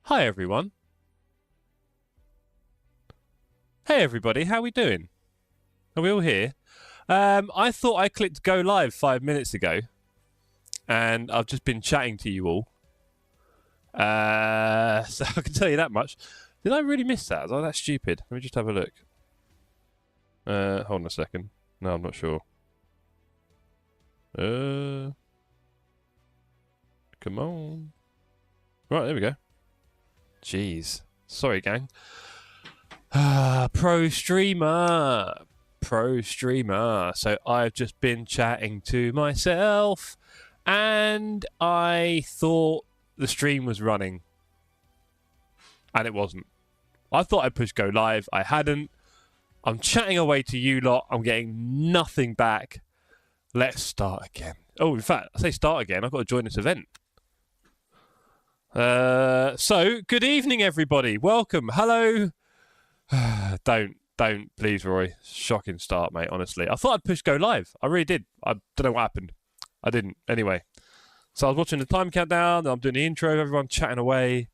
Hi everyone. Hey everybody, how we doing? Are we all here? I thought I clicked go live 5 minutes ago, and I've just been chatting to you all. So I can tell you that much. Did I really miss that? Oh, that's stupid. Let me just have a look. Hold on a second. No, I'm not sure. Come on. Right, there we go. Jeez. Sorry, gang. Pro streamer. So I've just been chatting to myself, and I thought the stream was running. And it wasn't. I thought I pushed go live. I hadn't. I'm chatting away to you lot. I'm getting nothing back. Let's start again. Oh, in fact, I say start again. I've got to join this event. So, good evening, everybody. Welcome. Hello. Don't, please, Roy. Shocking start, mate, honestly. I thought I'd push go live. I really did. I don't know what happened. I didn't. Anyway. So I was watching the time countdown. I'm doing the intro. Everyone chatting away.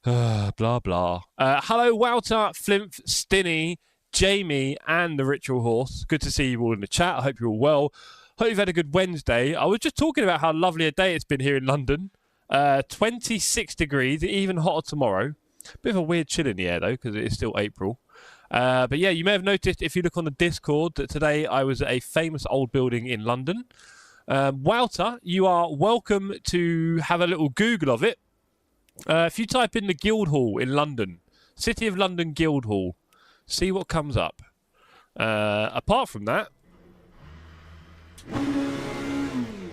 Blah, blah. Hello, Wouter, Flimp, Stinny, Jamie, and the Ritual Horse. Good to see you all in the chat. I hope you're all well. Hope you've had a good Wednesday. I was just talking about how lovely a day it's been here in London. 26 degrees, even hotter tomorrow. Bit of a weird chill in the air, though, because it is still April. But yeah, you may have noticed, if you look on the Discord, that today I was at a famous old building in London. Wouter, you are welcome to have a little Google of it. If you type in the Guildhall in London, City of London Guildhall, see what comes up. Apart from that,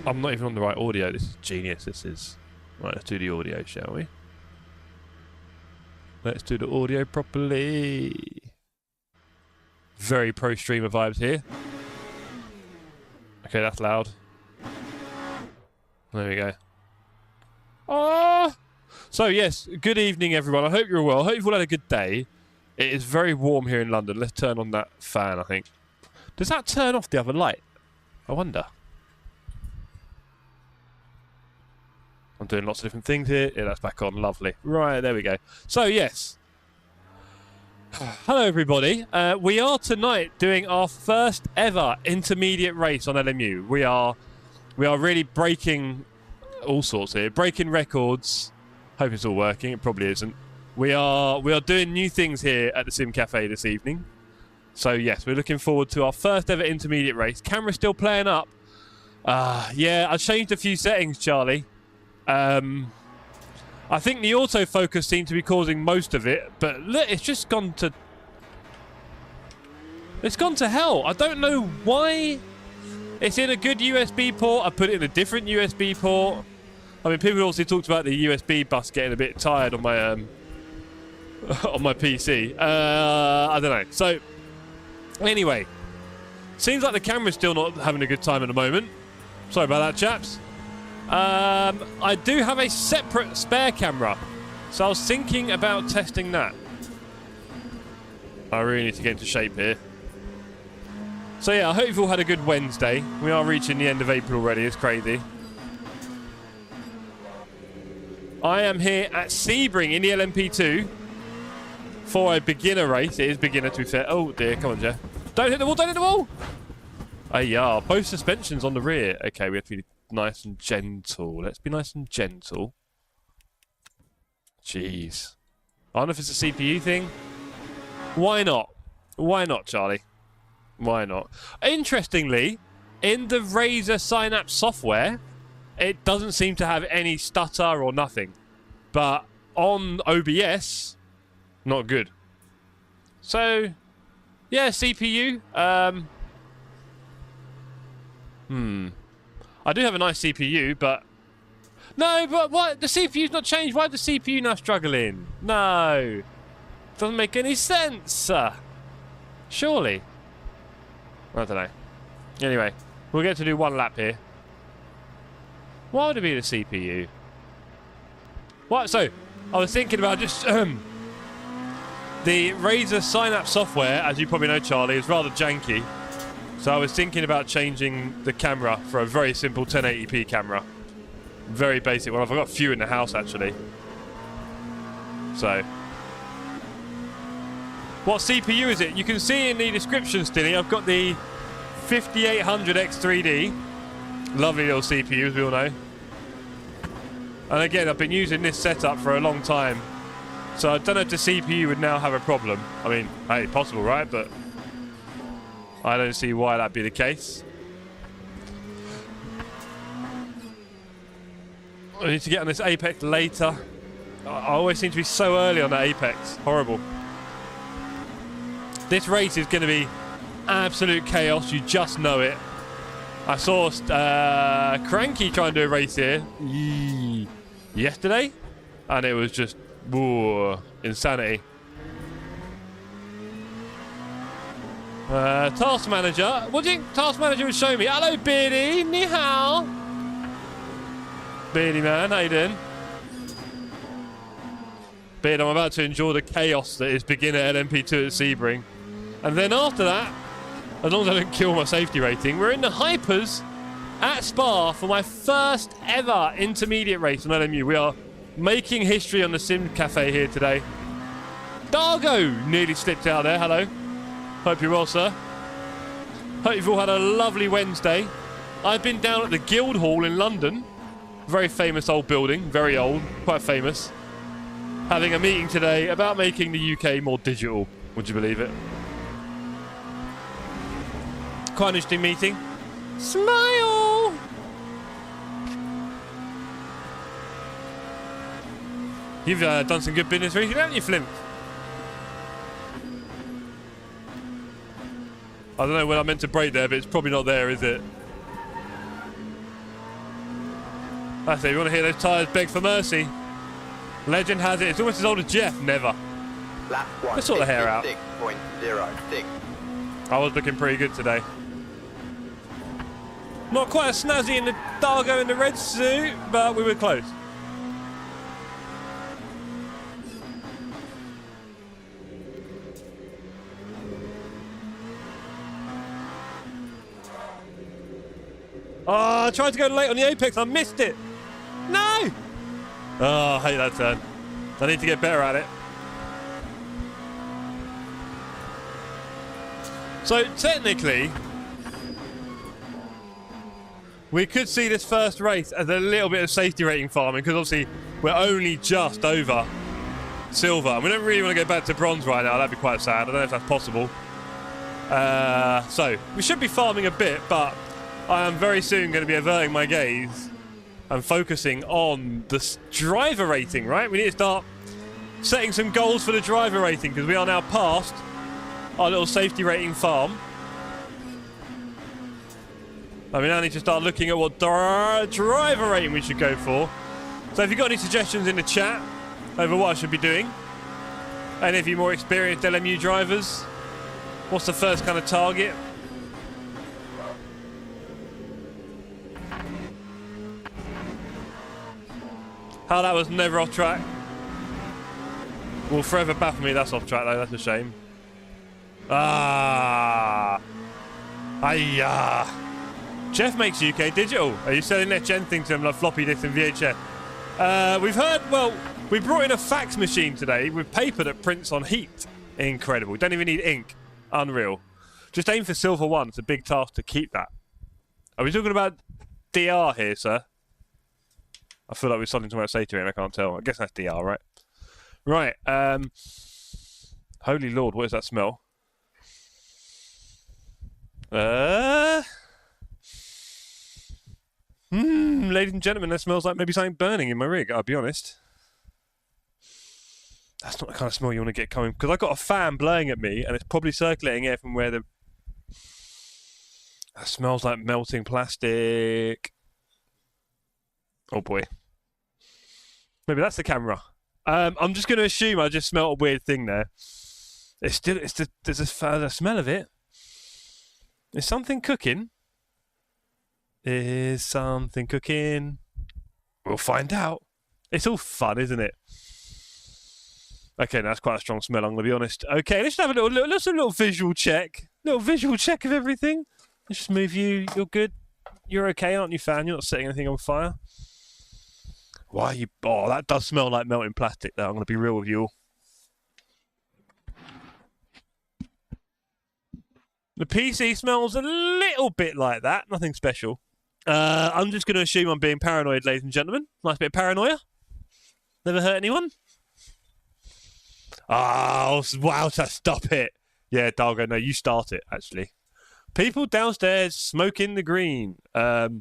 I'm not even on the right audio. This is genius. This is... Right, let's do the audio, shall we? Let's do the audio properly. Very pro streamer vibes here. Okay, that's loud. There we go. Oh! So, yes, good evening, everyone. I hope you're well. I hope you've all had a good day. It is very warm here in London. Let's turn on that fan, I think. Does that turn off the other light? I wonder. I'm doing lots of different things here. Yeah, that's back on. Lovely. Right, there we go. So, yes. Hello, everybody. We are tonight doing our first ever intermediate race on LMU. We are really breaking all sorts here. Breaking records. Hope it's all working. It probably isn't. We are doing new things here at the Sim Cafe this evening. So, yes, we're looking forward to our first ever intermediate race. Camera's still playing up. Yeah, I changed a few settings, Charlie. I think the autofocus seemed to be causing most of it, but look, it's just gone to... It's gone to hell. I don't know why. It's in a good USB port. I put it in a different USB port. I mean, people also talked about the USB bus getting a bit tired on my on my PC. I don't know. So, anyway, seems like the camera's still not having a good time at the moment. Sorry about that, chaps. I do have a separate spare camera, so I was thinking about testing that. I really need to get into shape here. So yeah, I hope you've all had a good Wednesday. We are reaching the end of April already. It's crazy. I am here at Sebring in the LMP2 for a beginner race. It is beginner, to be fair. Oh dear, come on, Jeff. Don't hit the wall, don't hit the wall! Yeah, both suspensions on the rear. Okay, we have to be nice and gentle. Let's be nice and gentle. Jeez. I don't know if it's a CPU thing. Why not? Why not, Charlie? Why not? Interestingly, in the Razer Synapse software, it doesn't seem to have any stutter or nothing. But on OBS, not good. So, yeah, CPU. I do have a nice CPU, but... No, but what? The CPU's not changed. Why is the CPU now struggling? No. Doesn't make any sense. Surely. I don't know. Anyway, we'll get to do one lap here. Why would it be the CPU? What? So, I was thinking about just... the Razer Synapse software, as you probably know, Charlie, is rather janky. So I was thinking about changing the camera for a very simple 1080p camera. Very basic one. I've got a few in the house, actually. So, what CPU is it? You can see in the description, Stinny, I've got the 5800X3D. Lovely little CPU, as we all know. And again, I've been using this setup for a long time. So I don't know if the CPU would now have a problem. I mean, hey, possible, right? But I don't see why that'd be the case. I need to get on this Apex later. I always seem to be so early on that Apex. Horrible. This race is going to be absolute chaos. You just know it. I saw Cranky try and do a race here yesterday, and it was just insanity. Task Manager. What do you think Task Manager would show me? Hello, Beardy. Ni hao. Beardy man, how you doing? Beard, I'm about to endure the chaos that is beginner LMP2 at Sebring. And then after that, as long as I don't kill my safety rating, we're in the Hypers at Spa for my first ever intermediate race on LMU. We are making history on the Sim Cafe here today. Dargo nearly slipped out there. Hello. Hope you're well, sir. Hope you've all had a lovely Wednesday. I've been down at the Guildhall in London. Very famous old building. Very old. Quite famous. Having a meeting today about making the UK more digital. Would you believe it? Quite an interesting meeting. Smile! You've done some good business recently, haven't you, Flimp? I don't know when I meant to brake there, but it's probably not there, is it? That's it, you want to hear those tyres beg for mercy. Legend has it, it's almost as old as Jeff. Never. Let's sort the hair out. 6.06. I was looking pretty good today. Not quite as snazzy in the Dargo in the red suit, but we were close. Oh, I tried to go late on the Apex, I missed it. No! Oh, I hate that turn. I need to get better at it. So, technically, we could see this first race as a little bit of safety rating farming, because obviously we're only just over silver. And we don't really want to go back to bronze right now. That'd be quite sad. I don't know if that's possible. So, we should be farming a bit, but I am very soon going to be averting my gaze and focusing on the driver rating, right? We need to start setting some goals for the driver rating, because we are now past our little safety rating farm. I mean, I need to start looking at what driver rating we should go for. So if you've got any suggestions in the chat over what I should be doing, and if you're more experienced LMU drivers, what's the first kind of target? How that was never off track. Will forever baffle me that's off track though, that's a shame. Jeff makes UK digital. Are you selling next gen things to him like floppy disk and VHS? We've heard, well, we brought in a fax machine today with paper that prints on heat. Incredible. Don't even need ink. Unreal. Just aim for silver 1. It's a big task to keep that. Are we talking about DR here, sir? I feel like we're starting to talk about safety and I can't tell. I guess that's DR, right? Right. Holy Lord, what is that smell? Ladies and gentlemen, that smells like maybe something burning in my rig, I'll be honest. That's not the kind of smell you want to get coming, because I've got a fan blowing at me and it's probably circulating air from where the... That smells like melting plastic. Oh boy. Maybe that's the camera. I'm just going to assume I just smelled a weird thing there. There's a smell of it. Is something cooking? Is something cooking? We'll find out. It's all fun, isn't it? Okay, that's quite a strong smell, I'm going to be honest. Okay, let's have a little visual check. Little visual check of everything. Let's just move you. You're good. You're okay, aren't you, fan? You're not setting anything on fire. Why are you... Oh, that does smell like melting plastic, though. I'm going to be real with you all. The PC smells a little bit like that. Nothing special. I'm just going to assume I'm being paranoid, ladies and gentlemen. Nice bit of paranoia. Never hurt anyone? Oh, wow, stop it. Yeah, Dargo, no, you start it, actually. People downstairs smoking the green. If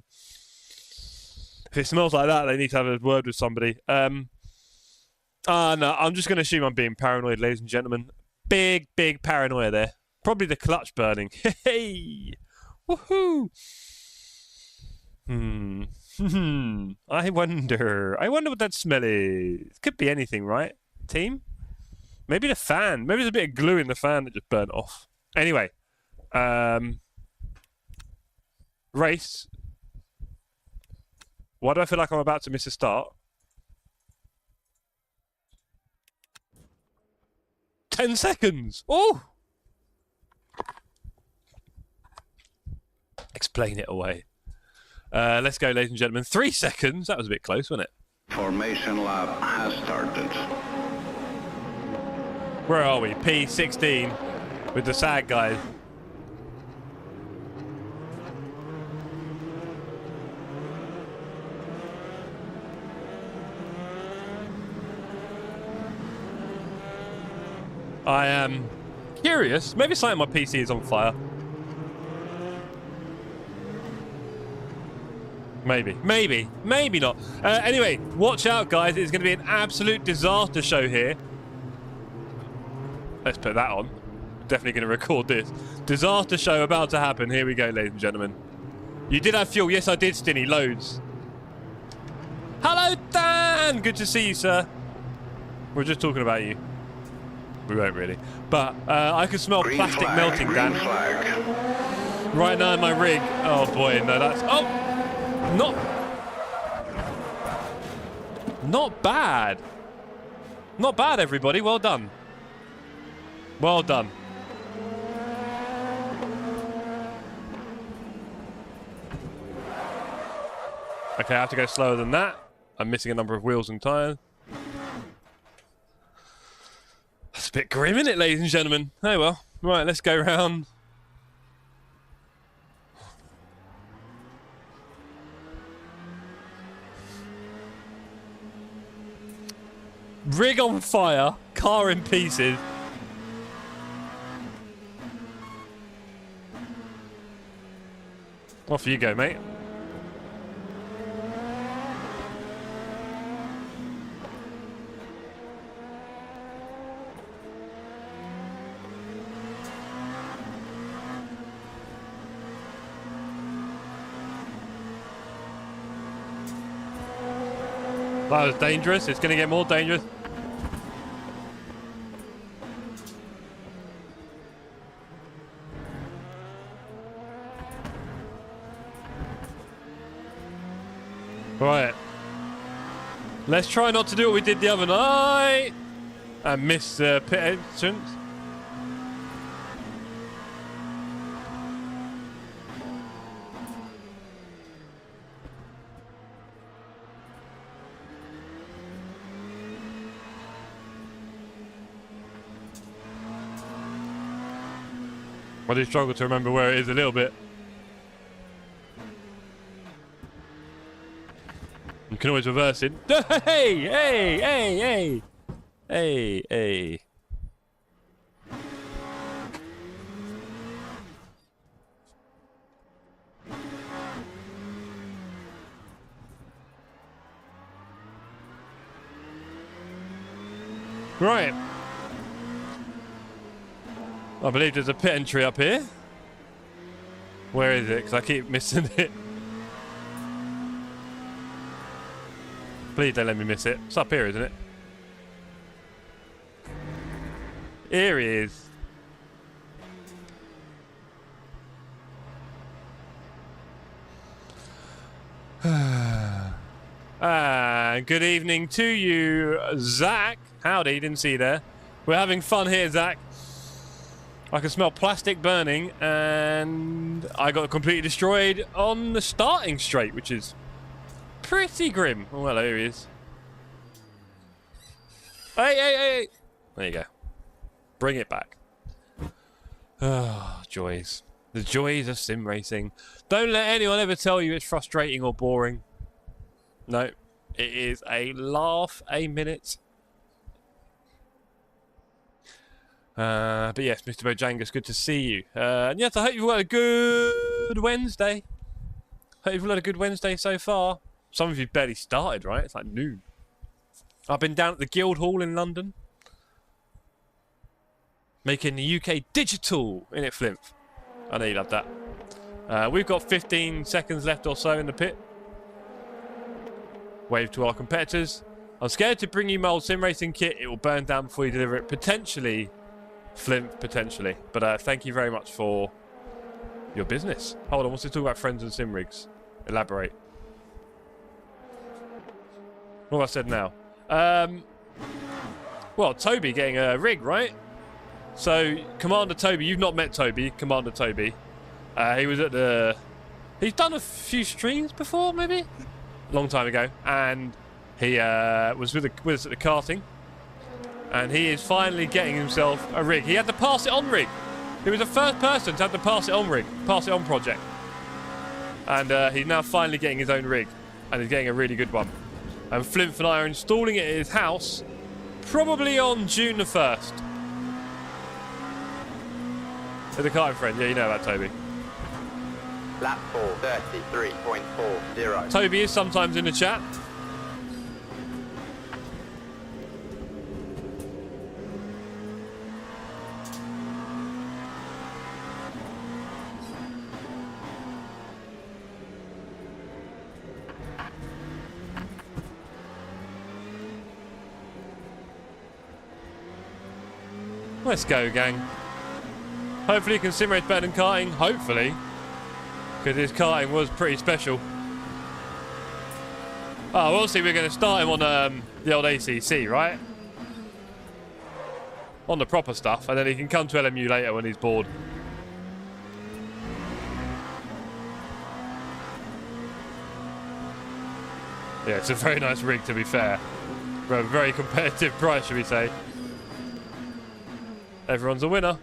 it smells like that, they need to have a word with somebody. No, I'm just going to assume I'm being paranoid, ladies and gentlemen. Big paranoia there. Probably the clutch burning. Hey! Woohoo! I wonder what that smell is. Could be anything, right? Team? Maybe the fan. Maybe there's a bit of glue in the fan that just burnt off. Anyway. Race. Why do I feel like I'm about to miss a start? 10 seconds! Oh! Explain it away. Let's go, ladies and gentlemen. 3 seconds. That was a bit close, wasn't it? Formation lab has started. Where are we? P16 with the SAG guys. I am curious. Maybe something on my PC is on fire. Maybe not. Anyway, watch out, guys. It's going to be an absolute disaster show here. Let's put that on. Definitely going to record this. Disaster show about to happen. Here we go, ladies and gentlemen. You did have fuel. Yes, I did, Stinny. Loads. Hello, Dan. Good to see you, sir. We're just talking about you. We won't really. But I can smell Green plastic flag, melting, Dan. Flag. Right now in my rig. Oh, boy. No, that's... Oh! Not bad. Not bad, everybody. Well done. Well done. Okay, I have to go slower than that. I'm missing a number of wheels and tyres. That's a bit grim, isn't it, ladies and gentlemen? Oh, well. Right, let's go round. Rig on fire, car in pieces. Off you go, mate. That was dangerous. It's going to get more dangerous. Right. Let's try not to do what we did the other night and miss the pit entrance. I do struggle to remember where it is a little bit. You can always reverse it. Hey! Right. I believe there's a pit entry up here. Where is it? Because I keep missing it. Please don't let me miss it. It's up here, isn't it? Here he is. Good evening to you, Zach. Howdy, didn't see you there. We're having fun here, Zach. I can smell plastic burning, and I got completely destroyed on the starting straight, which is pretty grim. Oh, hello, here he is. Hey. There you go. Bring it back. Ah, joys. The joys of sim racing. Don't let anyone ever tell you it's frustrating or boring. No. It is a laugh a minute. But yes, Mr. Bojangus, good to see you. And yes, I hope you've had a good Wednesday. Hope you've had a good Wednesday so far. Some of you barely started, right? It's like noon. I've been down at the Guildhall in London. Making the UK digital, innit, Flimp? I know you love that. We've got 15 seconds left or so in the pit. Wave to our competitors. I'm scared to bring you my old sim racing kit. It will burn down before you deliver it. Potentially, Flimp, potentially. But thank you very much for your business. Hold on, what's this talk about friends and sim rigs? Elaborate. What have I said now? Well, Toby getting a rig, right? So, Commander Toby, you've not met Toby, Commander Toby. He was at the... He's done a few streams before, maybe? A long time ago. And he was with us at the karting. And he is finally getting himself a rig. He had the pass it on rig. He was the first person to have the pass it on rig. Pass it on project. And he's now finally getting his own rig. And he's getting a really good one. And Flimp and I are installing it at his house. Probably on June the 1st. To the karting friend. Yeah, you know that, Toby. Lap 4:33.40. Toby is sometimes in the chat. Let's go, gang. Hopefully you can sim race better than karting. Hopefully. Because his karting was pretty special. Oh, obviously we're going to start him on the old ACC, right? On the proper stuff. And then he can come to LMU later when he's bored. Yeah, it's a very nice rig, to be fair. For a very competitive price, should we say. Everyone's a winner.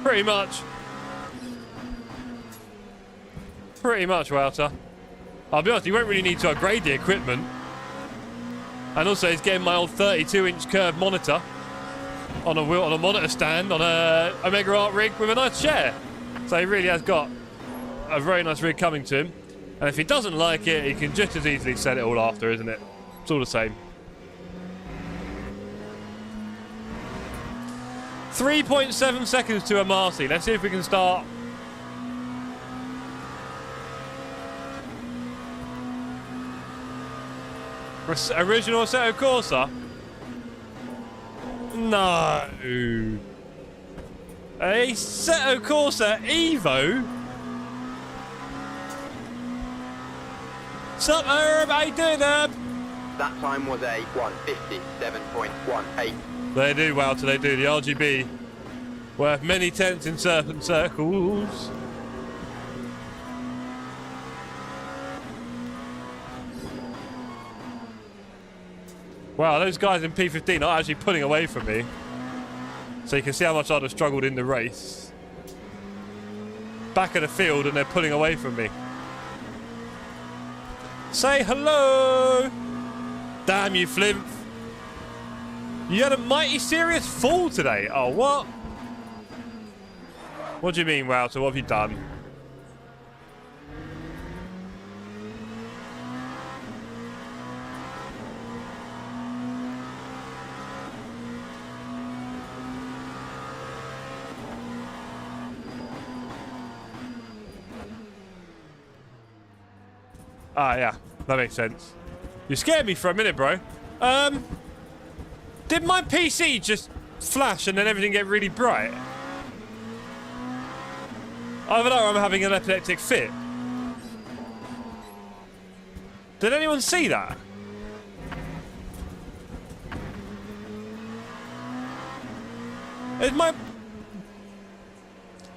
Pretty much. Pretty much, Wouter. I'll be honest, you won't really need to upgrade the equipment. And also, he's getting my old 32-inch curved monitor on a wheel, on a monitor stand on a Omega Art rig with a nice chair. So he really has got a very nice rig coming to him. And if he doesn't like it, he can just as easily sell it all after, isn't it? It's all the same. 3.7 seconds to a Marcy. Let's see if we can start. Original Assetto Corsa? No. A Assetto Corsa Evo? Sup, Herb? How you doing, Herb? That time was a 1:57.18. They do, Walter, they do. The RGB worth many tenths in serpent circles. Wow, those guys in P15 are actually pulling away from me. So you can see how much I'd have struggled in the race. Back of the field and they're pulling away from me. Say hello! Damn you, Flimp. You had a mighty serious fall today. Oh, what? What do you mean, Wouter? What have you done? Ah, yeah. That makes sense. You scared me for a minute, bro. Did my PC just flash and then everything get really bright? Either that or I'm having an epileptic fit. Did anyone see that? Is my...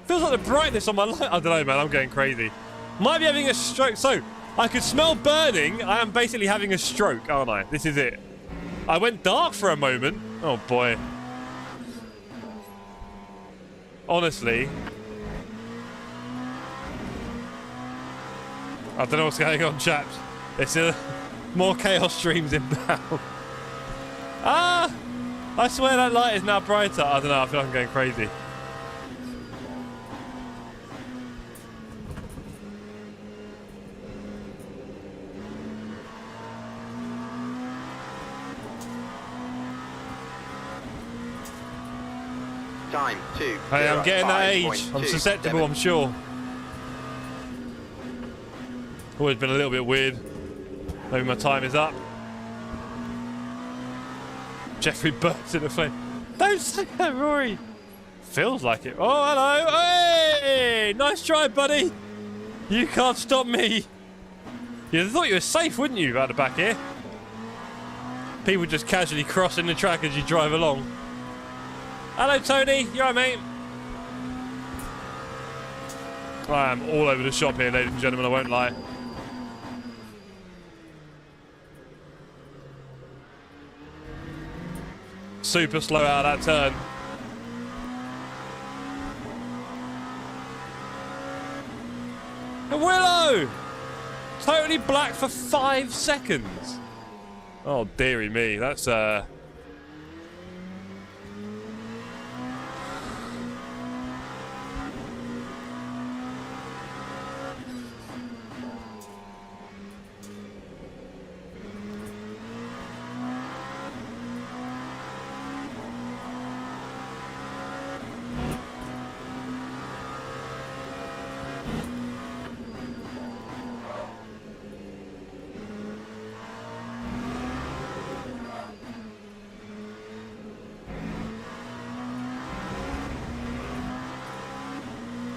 Feels like the brightness on my light... I don't know, man. I'm going crazy. Might be having a stroke. So, I could smell burning. I am basically having a stroke, aren't I? This is it. I went dark for a moment. Oh, boy. Honestly. I don't know what's going on, chaps. It's more chaos streams inbound. Ah! I swear that light is now brighter. I don't know. I feel like I'm going crazy. Time 2. Hey, I'm getting that age. I'm susceptible, I'm sure. Always been a little bit weird. Maybe my time is up. Jeffrey bursts in the flame. Don't say that, Rory. Feels like it. Oh, hello. Hey! Nice try, buddy. You can't stop me. You thought you were safe, wouldn't you, out the back here? People just casually crossing the track as you drive along. Hello, Tony. You alright, mate? I am all over the shop here, ladies and gentlemen. I won't lie. Super slow out of that turn. And Willow! Totally black for 5 seconds. Oh, dearie me. That's,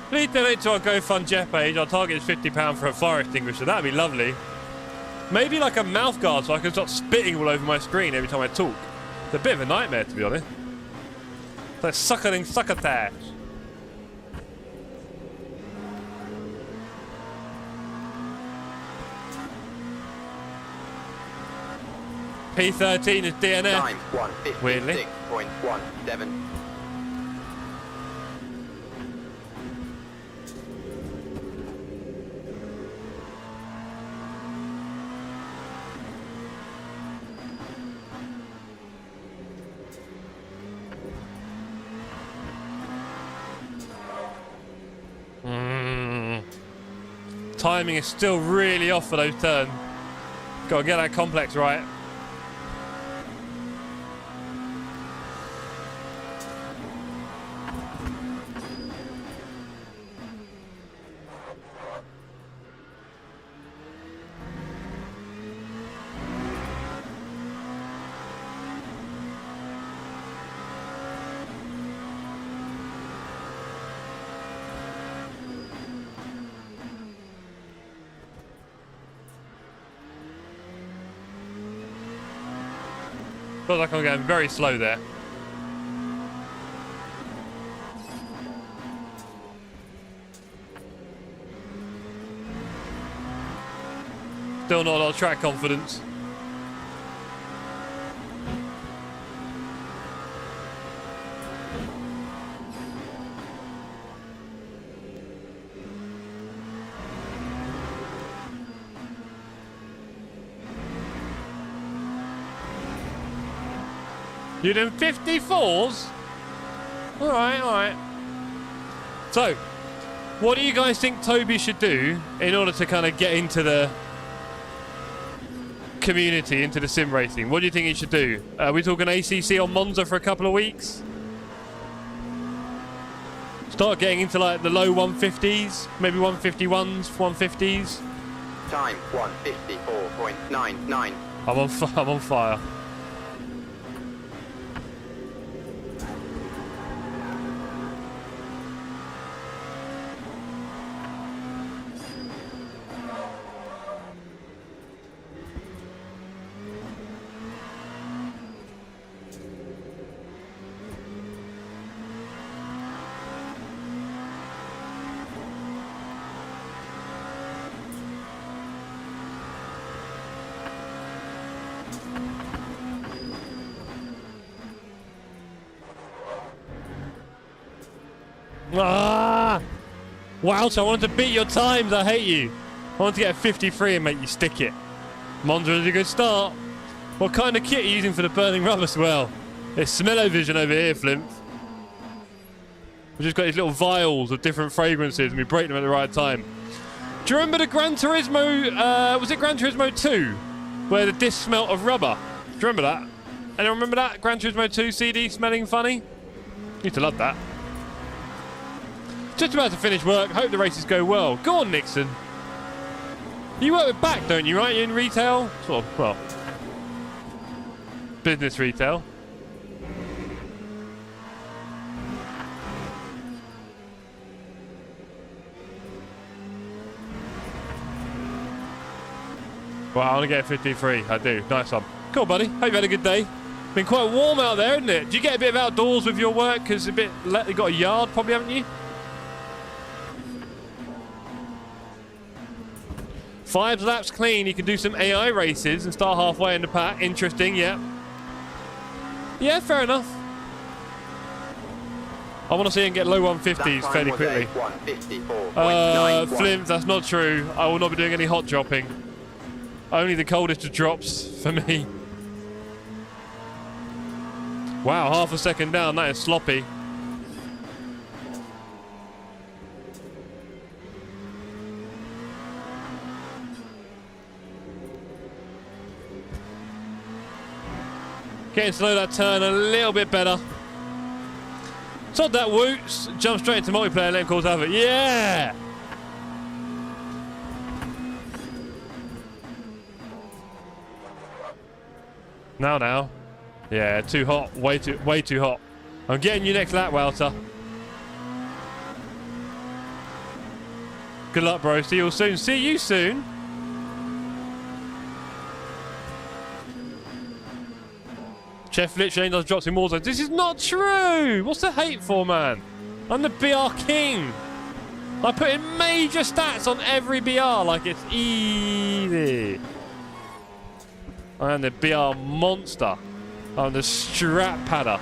please donate to our GoFund Jeff page. Our target is £50 for a fire extinguisher. That'd be lovely. Maybe like a mouth guard so I can stop spitting all over my screen every time I talk. It's a bit of a nightmare, to be honest. It's like suckling succotash. P13 is DNF. Time Weirdly. 156.17. Timing is still really off for those turns. Gotta get that complex right. Feels like I'm going very slow there. Still not a lot of track confidence. You're doing 54s? Alright, alright. So, what do you guys think Toby should do in order to kind of get into the community, into the sim racing? What do you think he should do? Are we talking ACC on Monza for a couple of weeks? Start getting into like the low 150s, maybe 151s, 150s? Time 154.99. I'm on fire. Ah! Wow, so I wanted to beat your times. I hate you. I wanted to get a 53 and make you stick it. Monza is a good start. What kind of kit are you using for the burning rubber swell? It's Smell-O-Vision over here, Flimp. We've just got these little vials of different fragrances and we break them at the right time. Do you remember the Gran Turismo, was it Gran Turismo 2? Where the disc smelt of rubber? Do you remember that? Anyone remember that? Gran Turismo 2 CD smelling funny? Used to love that. Just about to finish work. Hope the races go well. Go on, Nixon. You work with back, don't you, right? You're in retail? Sort of, well, business retail. Well, I want to get a 53. I do. Nice one. Cool, buddy. Hope you had a good day. Been quite warm out there, isn't it? Do you get a bit of outdoors with your work? Because you got a yard, probably, haven't you? 5 laps clean. You can do some AI races and start halfway in the pack. Interesting, yeah. Yeah, fair enough. I want to see him get low 150s fairly quickly. Flims, that's not true. I will not be doing any hot dropping. Only the coldest of drops for me. Wow, half a second down. That is sloppy. Getting to know that turn a little bit better. Sod that woots. Jump straight into multiplayer and let him cause havoc. Yeah! Now. Yeah, too hot. Way too hot. I'm getting you next lap, Walter. Good luck, bro. See you all soon. See you soon. Chef literally does drops in more zones. This is not true. What's the hate for, man? I'm the BR king. I put in major stats on every BR like it's easy. I am the BR monster. I'm the strap padder.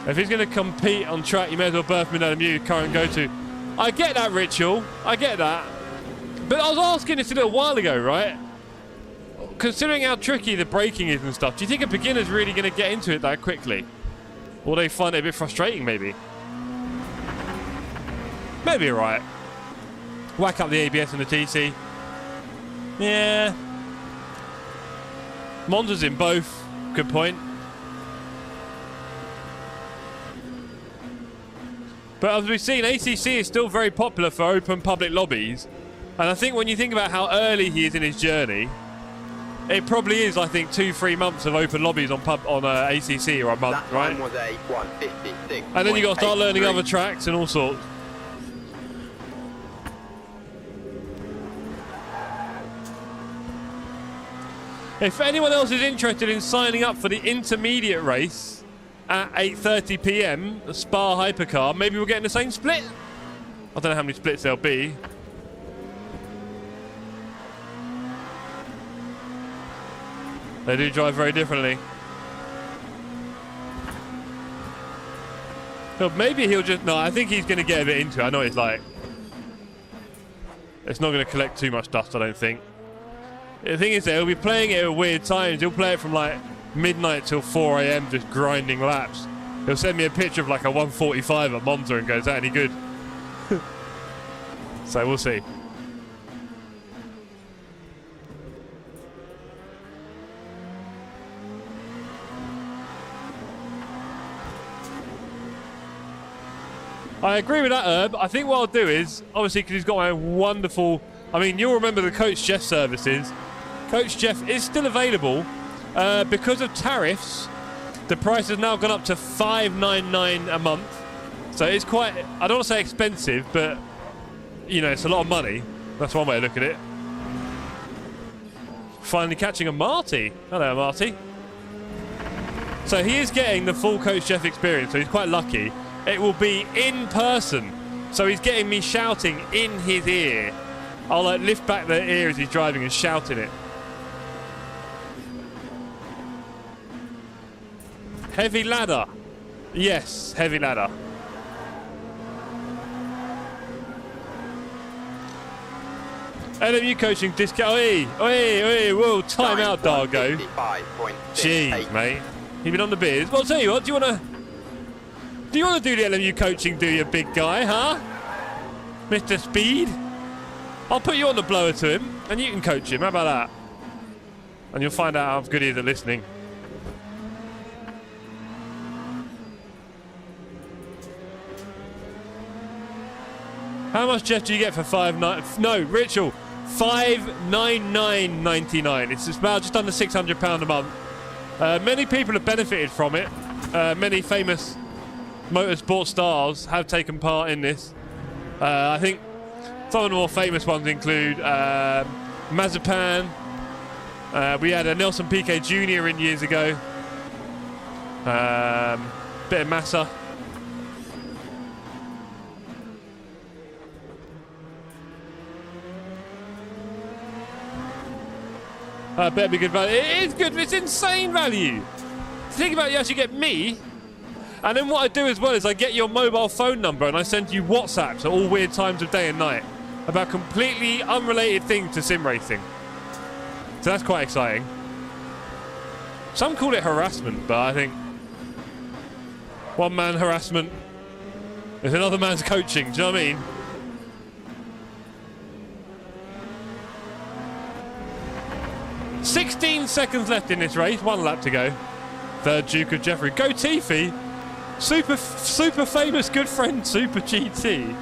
If he's going to compete on track, you may as well birth me out of you, current go-to. I get that, Ritual. I get that. But I was asking this a little while ago, right? Considering how tricky the braking is and stuff, do you think a beginner's really going to get into it that quickly? Or they find it a bit frustrating, maybe? Maybe you're right. Whack up the ABS and the TC. Yeah. Monza's in both. Good point. But as we've seen, ACC is still very popular for open public lobbies. And I think when you think about how early he is in his journey, it probably is, I think, 2-3 months of open lobbies on ACC or a month, right? Was a 156. And then you got to start learning other tracks and all sorts. If anyone else is interested in signing up for the intermediate race at 8:30 PM, the Spa Hypercar, maybe we'll get in the same split. I don't know how many splits there'll be. They do drive very differently. But maybe he'll just... No, I think he's going to get a bit into it. I know it's like... It's not going to collect too much dust, I don't think. The thing is that he'll be playing it at weird times. He'll play it from like midnight till 4 AM just grinding laps. He'll send me a picture of like a 145 at Monza and goes, is that any good? So we'll see. I agree with that, Herb. I think what I'll do is, obviously, because he's got my wonderful... I mean, you'll remember the Coach Jeff services. Coach Jeff is still available. Because of tariffs, the price has now gone up to $5.99 a month. So it's quite... I don't want to say expensive, but, you know, it's a lot of money. That's one way to look at it. Finally catching a Marty. Hello, Marty. So he is getting the full Coach Jeff experience, so he's quite lucky. It will be in person. So he's getting me shouting in his ear. I'll like lift back the ear as he's driving and shouting it. Heavy ladder. Yes, heavy ladder. LMU coaching discount. Oi, oi, oi, whoa, time out, Dargo. 55.68. Jeez, mate. You been on the beers? Well, I'll tell you what, do you want to do the LMU coaching, do you, big guy, huh? Mr. Speed? I'll put you on the blower to him, and you can coach him. How about that? And you'll find out how good he is at listening. How much, Jeff, do you get for Ritual, $599.99. It's about just under £600 a month. Many people have benefited from it. Many famous motorsport stars have taken part in this. I think some of the more famous ones include Mazepan. We had a Nelson Piquet Jr. in years ago. Bit of Massa. Better be good value. It is good. It's insane value. Think about it, you actually get me, and then what I do as well is I get your mobile phone number and I send you WhatsApps at all weird times of day and night about completely unrelated things to sim racing. So that's quite exciting. Some call it harassment, but I think one man harassment is another man's coaching. Do you know what I mean? $16 seconds left in this race, 1 lap to go. Third Duke of Jeffrey. Go Tiffy! Super famous good friend Super GT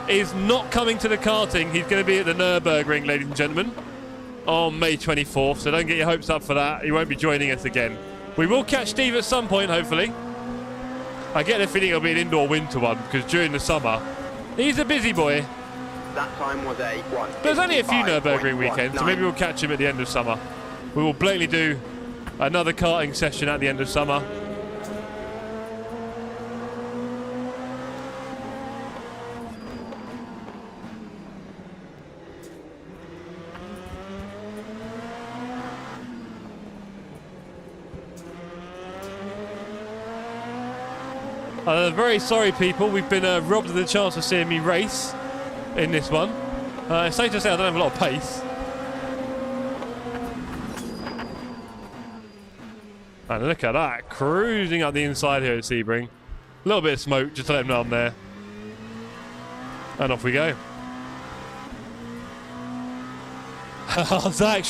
is not coming to the karting. He's going to be at the Nürburgring, ladies and gentlemen, on May 24th, so don't get your hopes up for that. He won't be joining us again. We will catch Steve at some point, hopefully. I get the feeling it'll be an indoor winter one, because during the summer, he's a busy boy. That time was a 1. There's only a few Nürburgring weekends, so maybe we'll catch him at the end of summer. We will blatantly do another karting session at the end of summer. Very sorry, people. We've been robbed of the chance of seeing me race in this one. It's safe to say I don't have a lot of pace. And look at that, cruising up the inside here at Sebring. A little bit of smoke, just to let them know I'm there. And off we go. Zach,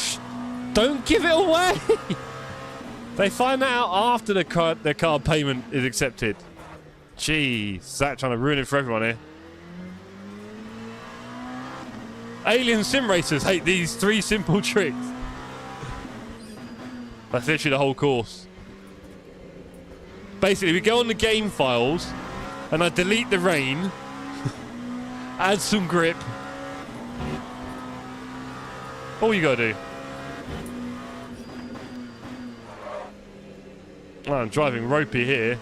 don't give it away! They find that out after the card payment is accepted. Jeez, Zach trying to ruin it for everyone here. Alien sim racers hate these 3 simple tricks. That's literally the whole course. Basically, we go on the game files, and I delete the rain, add some grip. All you gotta do. Oh, I'm driving ropey here.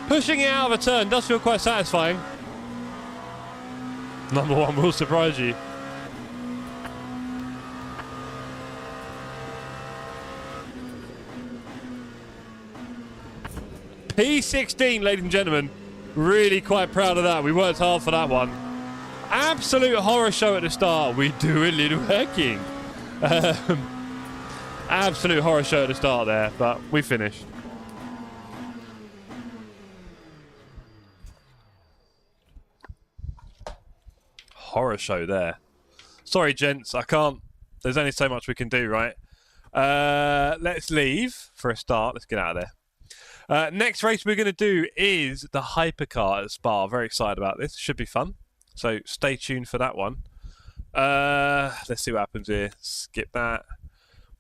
Pushing it out of a turn does feel quite satisfying. Number 1 will surprise you. P16, ladies and gentlemen. Really quite proud of that. We worked hard for that one. Absolute horror show at the start. We do a little hacking. Absolute horror show at the start there, but we finished. Horror show there. Sorry, gents, I can't. There's only so much we can do, right? Let's leave for a start. Let's get out of there. Next race we're going to do is the hypercar at Spa. Very excited about this. Should be fun. So stay tuned for that one. Let's see what happens here. Skip that.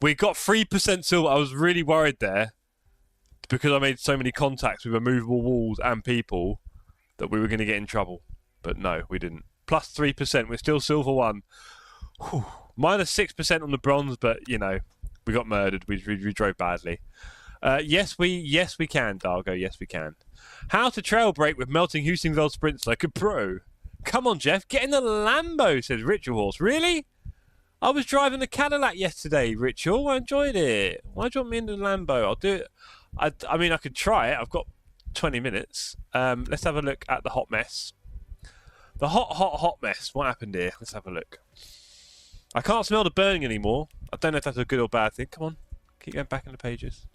We got 3% silver. I was really worried there because I made so many contacts with immovable walls and people that we were going to get in trouble. But no, we didn't. Plus 3%. We're still silver 1. Whew. Minus 6% on the bronze, but, you know, we got murdered. We drove badly. Yes, we can, Dargo. Yes, we can. How to trail brake with melting Heusinkveld sprints like a pro. Come on, Jeff. Get in the Lambo, says Ritual Horse. Really? I was driving the Cadillac yesterday, Ritual. I enjoyed it. Why do you want me in the Lambo? I'll do it. I mean, I could try it. I've got 20 minutes. Let's have a look at the hot mess. The hot mess. What happened here? Let's have a look. I can't smell the burning anymore. I don't know if that's a good or bad thing. Come on. Keep going back in the pages.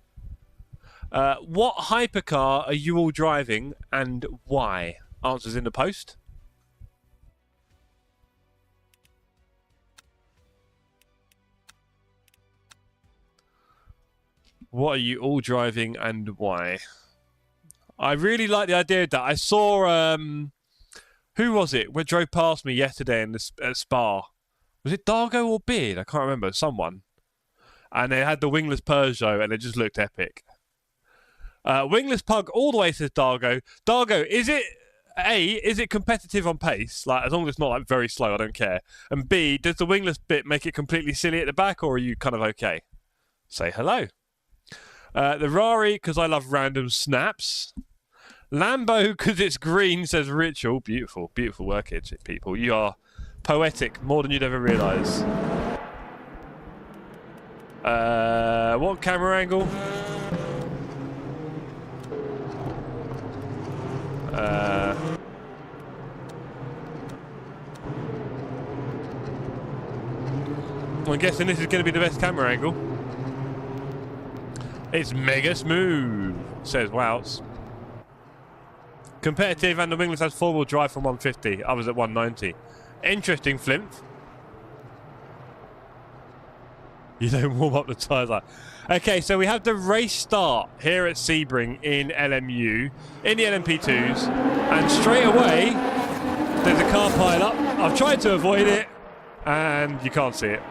What hypercar are you all driving and why? Answers in the post. What are you all driving and why? I really like the idea of that. I saw, who was it? Who drove past me yesterday in the Spa? Was it Dargo or Beard? I can't remember. Someone. And they had the wingless Peugeot and it just looked epic. Wingless Pug all the way, says Dargo. Dargo, is it competitive on pace? Like, as long as it's not like very slow, I don't care. And B, does the wingless bit make it completely silly at the back, or are you kind of okay? Say hello. The Rari, because I love random snaps. Lambo, because it's green, says Ritual. Beautiful, beautiful work here, people. You are poetic, more than you'd ever realise. What camera angle? I'm guessing this is going to be the best camera angle. It's mega smooth, says Wouts. Competitive, and the wingless has four-wheel drive from 150. I was at 190. Interesting, Flimp. You don't warm up the tyres like... Okay, so we have the race start here at Sebring in LMU, in the LMP2s, and straight away, there's a car pile up. I've tried to avoid it, and you can't see it.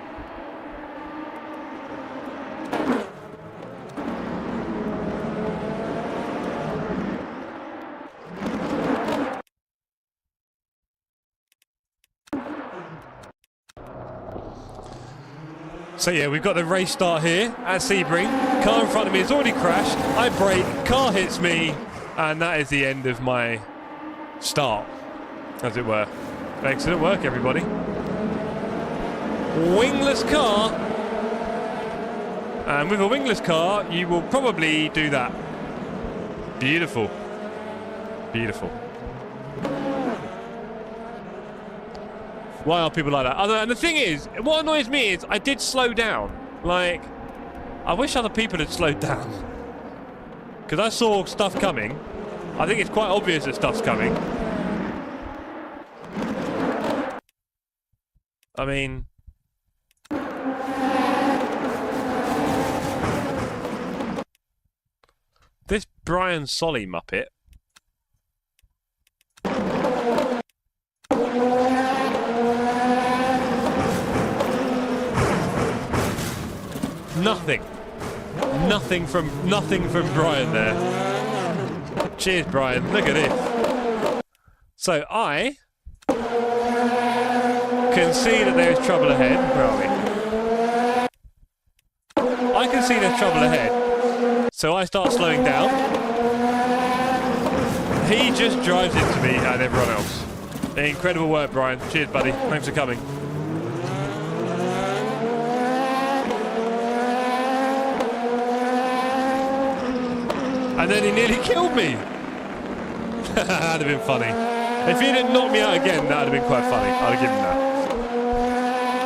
So yeah, we've got the race start here at Sebring. Car in front of me has already crashed. I brake, car hits me, and that is the end of my start, as it were. Excellent work, everybody. Wingless car. And with a wingless car, you will probably do that. Beautiful. Beautiful. Why are people like that? And the thing is, what annoys me is I did slow down. Like, I wish other people had slowed down. Because I saw stuff coming. I think it's quite obvious that stuff's coming. I mean... This Brian Solly Muppet... Nothing from Brian there. Cheers, Brian. Look at this. So I can see that there is trouble ahead. Where are we? I can see there's trouble ahead. So I start slowing down. He just drives into me and everyone else. Incredible work, Brian. Cheers, buddy. Thanks for coming. And then he nearly killed me. That'd have been funny. If he didn't knock me out again, that'd have been quite funny. I'd have given him that.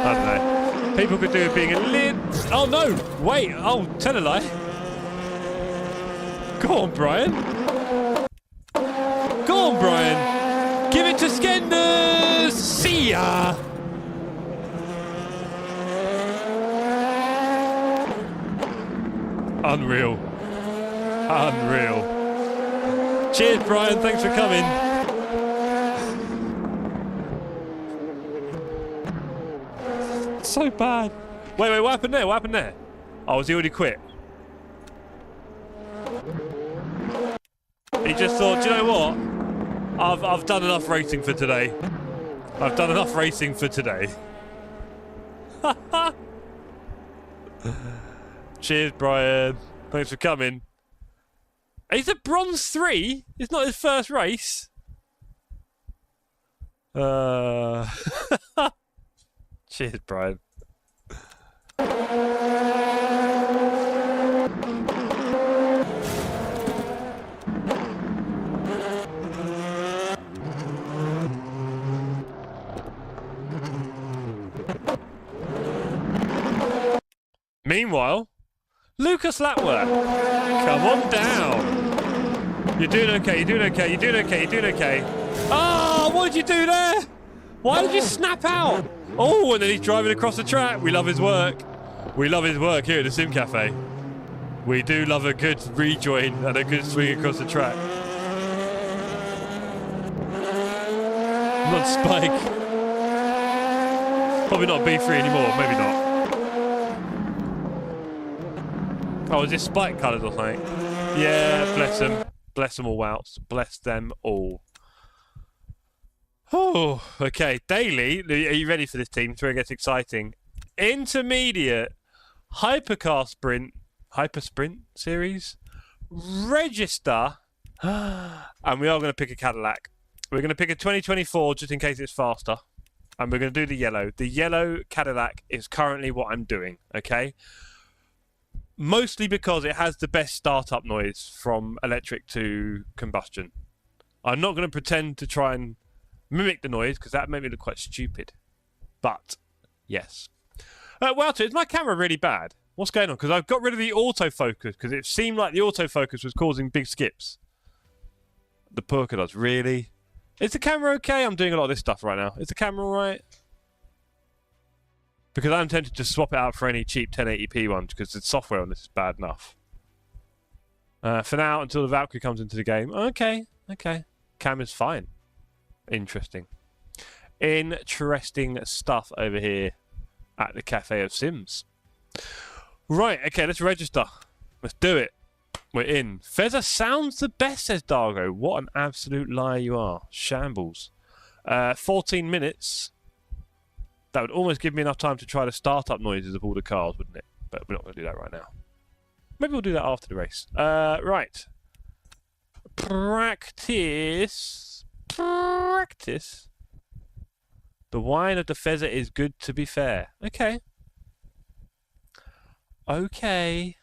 I don't know. People could do with being a little... Oh, no. Wait. Oh, tell a lie. Go on, Brian. Go on, Brian. Give it to Skenders. See ya. Unreal. Unreal. Cheers, Brian. Thanks for coming. So bad. Wait, what happened there? What happened there? Oh, has he already quit? He just thought, do you know what? I've done enough racing for today. I've done enough racing for today. Cheers, Brian. Thanks for coming. He's a bronze 3. It's not his first race. Cheers, Brian. Meanwhile, Lucas Lapworth, come on down. You're doing okay, you're doing okay, you're doing okay, you're doing okay. Oh, what did you do there? Why did you snap out? Oh, and then he's driving across the track. We love his work. We love his work here at the Sim Cafe. We do love a good rejoin and a good swing across the track. Not Spike. Probably not B3 anymore, maybe not. Oh, is this Spike colours or something? Yeah, bless them. Bless them all, Wouts. Bless them all. Oh, okay. Daily, are you ready for this team? It's where it gets exciting. Intermediate Hypercar Sprint, Hyper Sprint series. Register. And we are going to pick a Cadillac. We're going to pick a 2024 just in case it's faster. And we're going to do the yellow. The yellow Cadillac is currently what I'm doing, okay? Mostly because it has the best startup noise from electric to combustion. I'm not going to pretend to try and mimic the noise because that made me look quite stupid. But, yes. Walter, is my camera really bad? What's going on? Because I've got rid of the autofocus because it seemed like the autofocus was causing big skips. The polka dots, really? Is the camera okay? I'm doing a lot of this stuff right now. Is the camera alright? Because I'm tempted to swap it out for any cheap 1080p ones because the software on this is bad enough. For now, until the Valkyrie comes into the game. Okay, okay. Cam is fine. Interesting. Interesting stuff over here at the Cafe of Sims. Right, okay, let's register. Let's do it. We're in. Fezzer sounds the best, says Dargo. What an absolute liar you are. Shambles. 14 minutes. That would almost give me enough time to try the startup noises of all the cars, wouldn't it? But we're not going to do that right now. Maybe we'll do that after the race. Right. Practice. Practice. The wine of the Fezzer is good to be fair. Okay. Okay.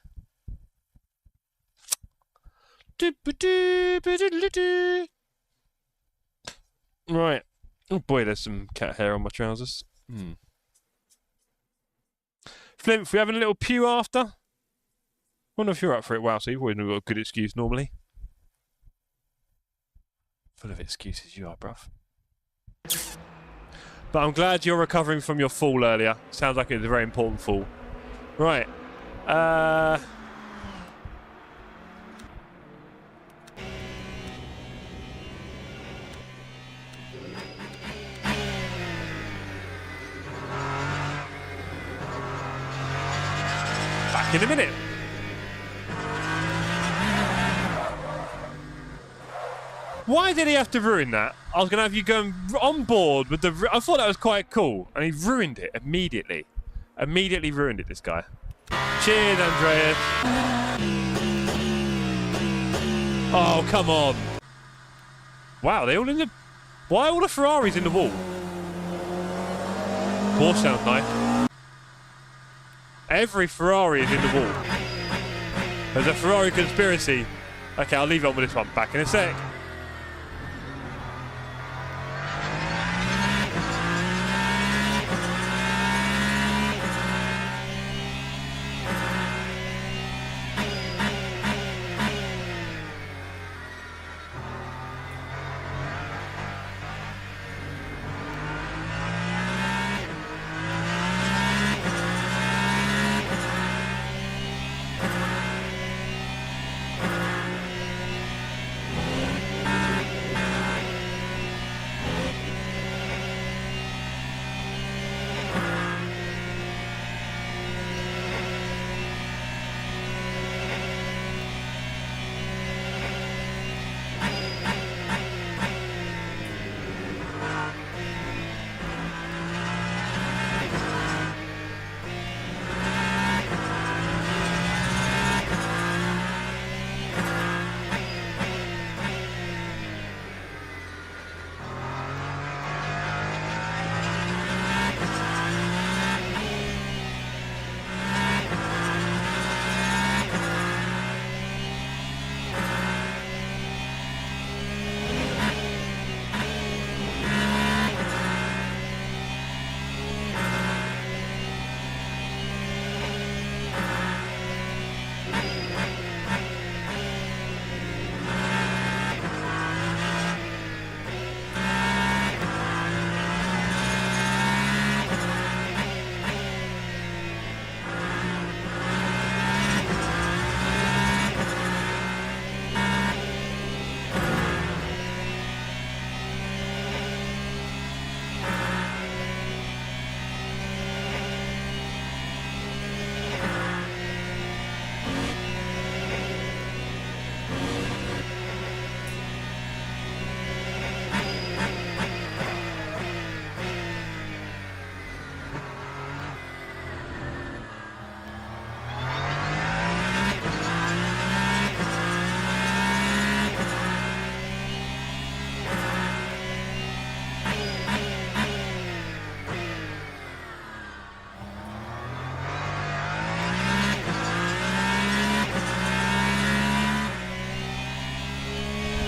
Right. Oh boy, there's some cat hair on my trousers. Flint, we having a little pew after? Wonder if you're up for it. Wow, so you've always got a good excuse normally. Full of excuses you are, bruv. But I'm glad you're recovering from your fall earlier. Sounds like it was a very important fall. Right. Back in a minute. Why did he have to ruin that? I was going to have you going on board with the... I thought that was quite cool. And he ruined it immediately. Immediately ruined it, this guy. Cheers, Andreas. Oh, come on. Wow, they all in the... Why are all the Ferraris in the wall? Porsche sounds nice. Every Ferrari is in the wall. There's a Ferrari conspiracy. Okay, I'll leave it on with this one. Back in a sec.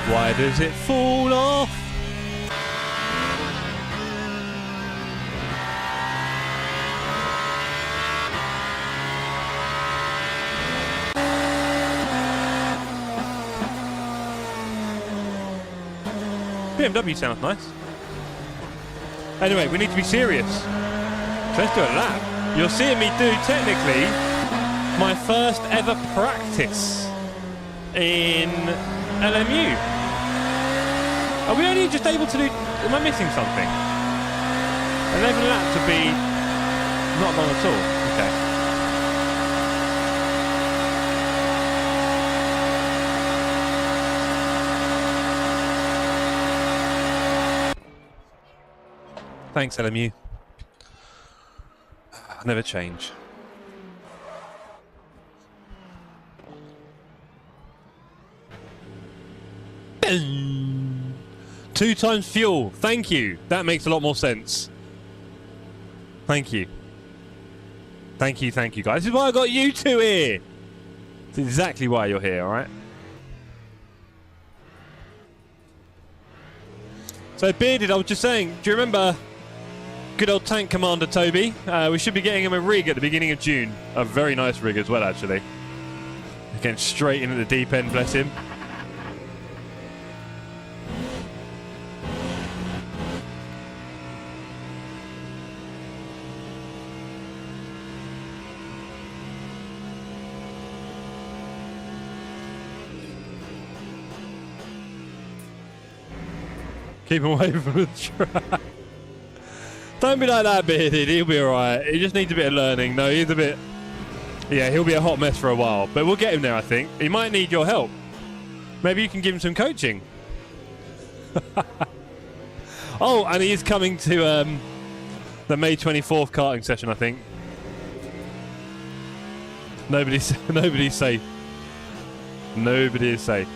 Why does it fall off? BMW sounds nice. Anyway, we need to be serious. So let's do a lap. You're seeing me do, technically, my first ever practice in LMU. Are we only just able to do... Am I missing something? 11 laps would be not long at all. Okay. Thanks, LMU. Never change. Two times fuel. Thank you. That makes a lot more sense. Thank you. Thank you, guys. This is why I got you two here. It's exactly why you're here, alright? So, Bearded, I was just saying, do you remember good old Tank Commander Toby? We should be getting him a rig at the beginning of June. A very nice rig as well, actually. Getting straight into the deep end, bless him. Keep him away from the track. Don't be like that, Bearded. He'll be alright. He just needs a bit of learning. No, he's a bit... Yeah, he'll be a hot mess for a while. But we'll get him there, I think. He might need your help. Maybe you can give him some coaching. Oh, and he is coming to the May 24th karting session, I think. Nobody's safe. Nobody is safe.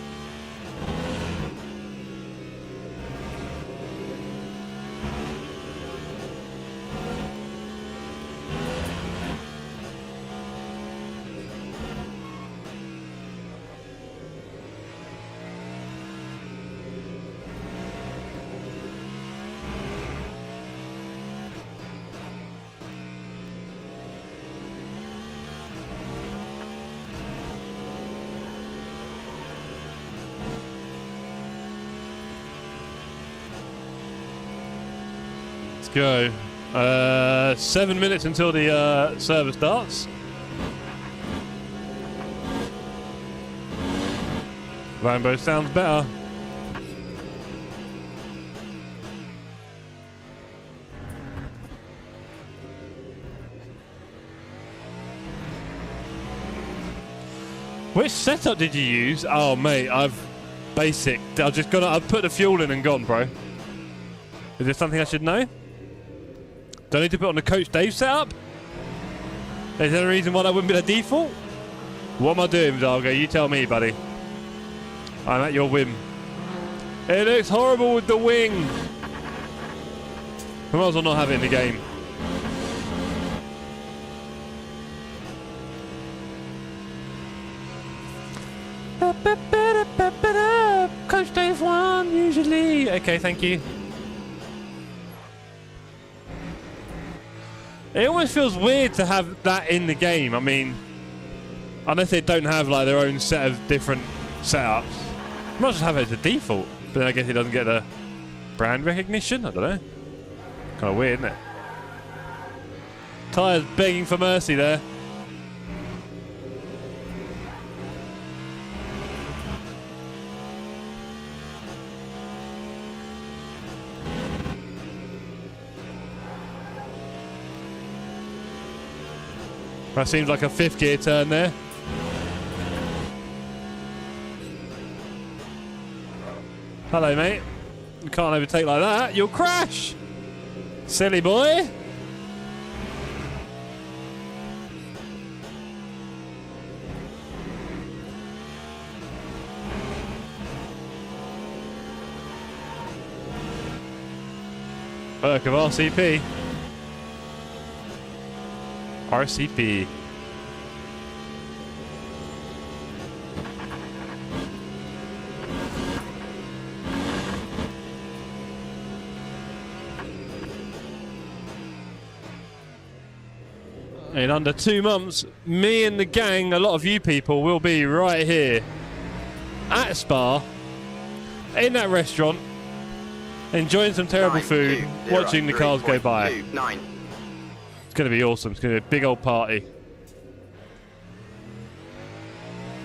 Go. 7 minutes until the server starts. Rainbow sounds better. Which setup did you use? Oh mate, I've basic. I've put the fuel in and gone, bro. Is there something I should know? Do I need to put on the Coach Dave setup? Is there a reason why that wouldn't be the default? What am I doing, Dargo? You tell me, buddy. I'm at your whim. It looks horrible with the wing. We might as well not have it in the game. Coach Dave won, usually. Okay, thank you. It almost feels weird to have that in the game. I mean, unless they don't have like their own set of different setups. You might just have it as a default. But then I guess it doesn't get the brand recognition. I don't know. Kind of weird, isn't it? Tyres begging for mercy there. That seems like a fifth gear turn there. Hello, mate. You can't overtake like that. You'll crash. Silly boy. Perk of RCP. RCP. In under 2 months, me and the gang, a lot of you people, will be right here at Spa, in that restaurant, enjoying some terrible food, watching the cars go by. It's going to be awesome. It's going to be a big old party.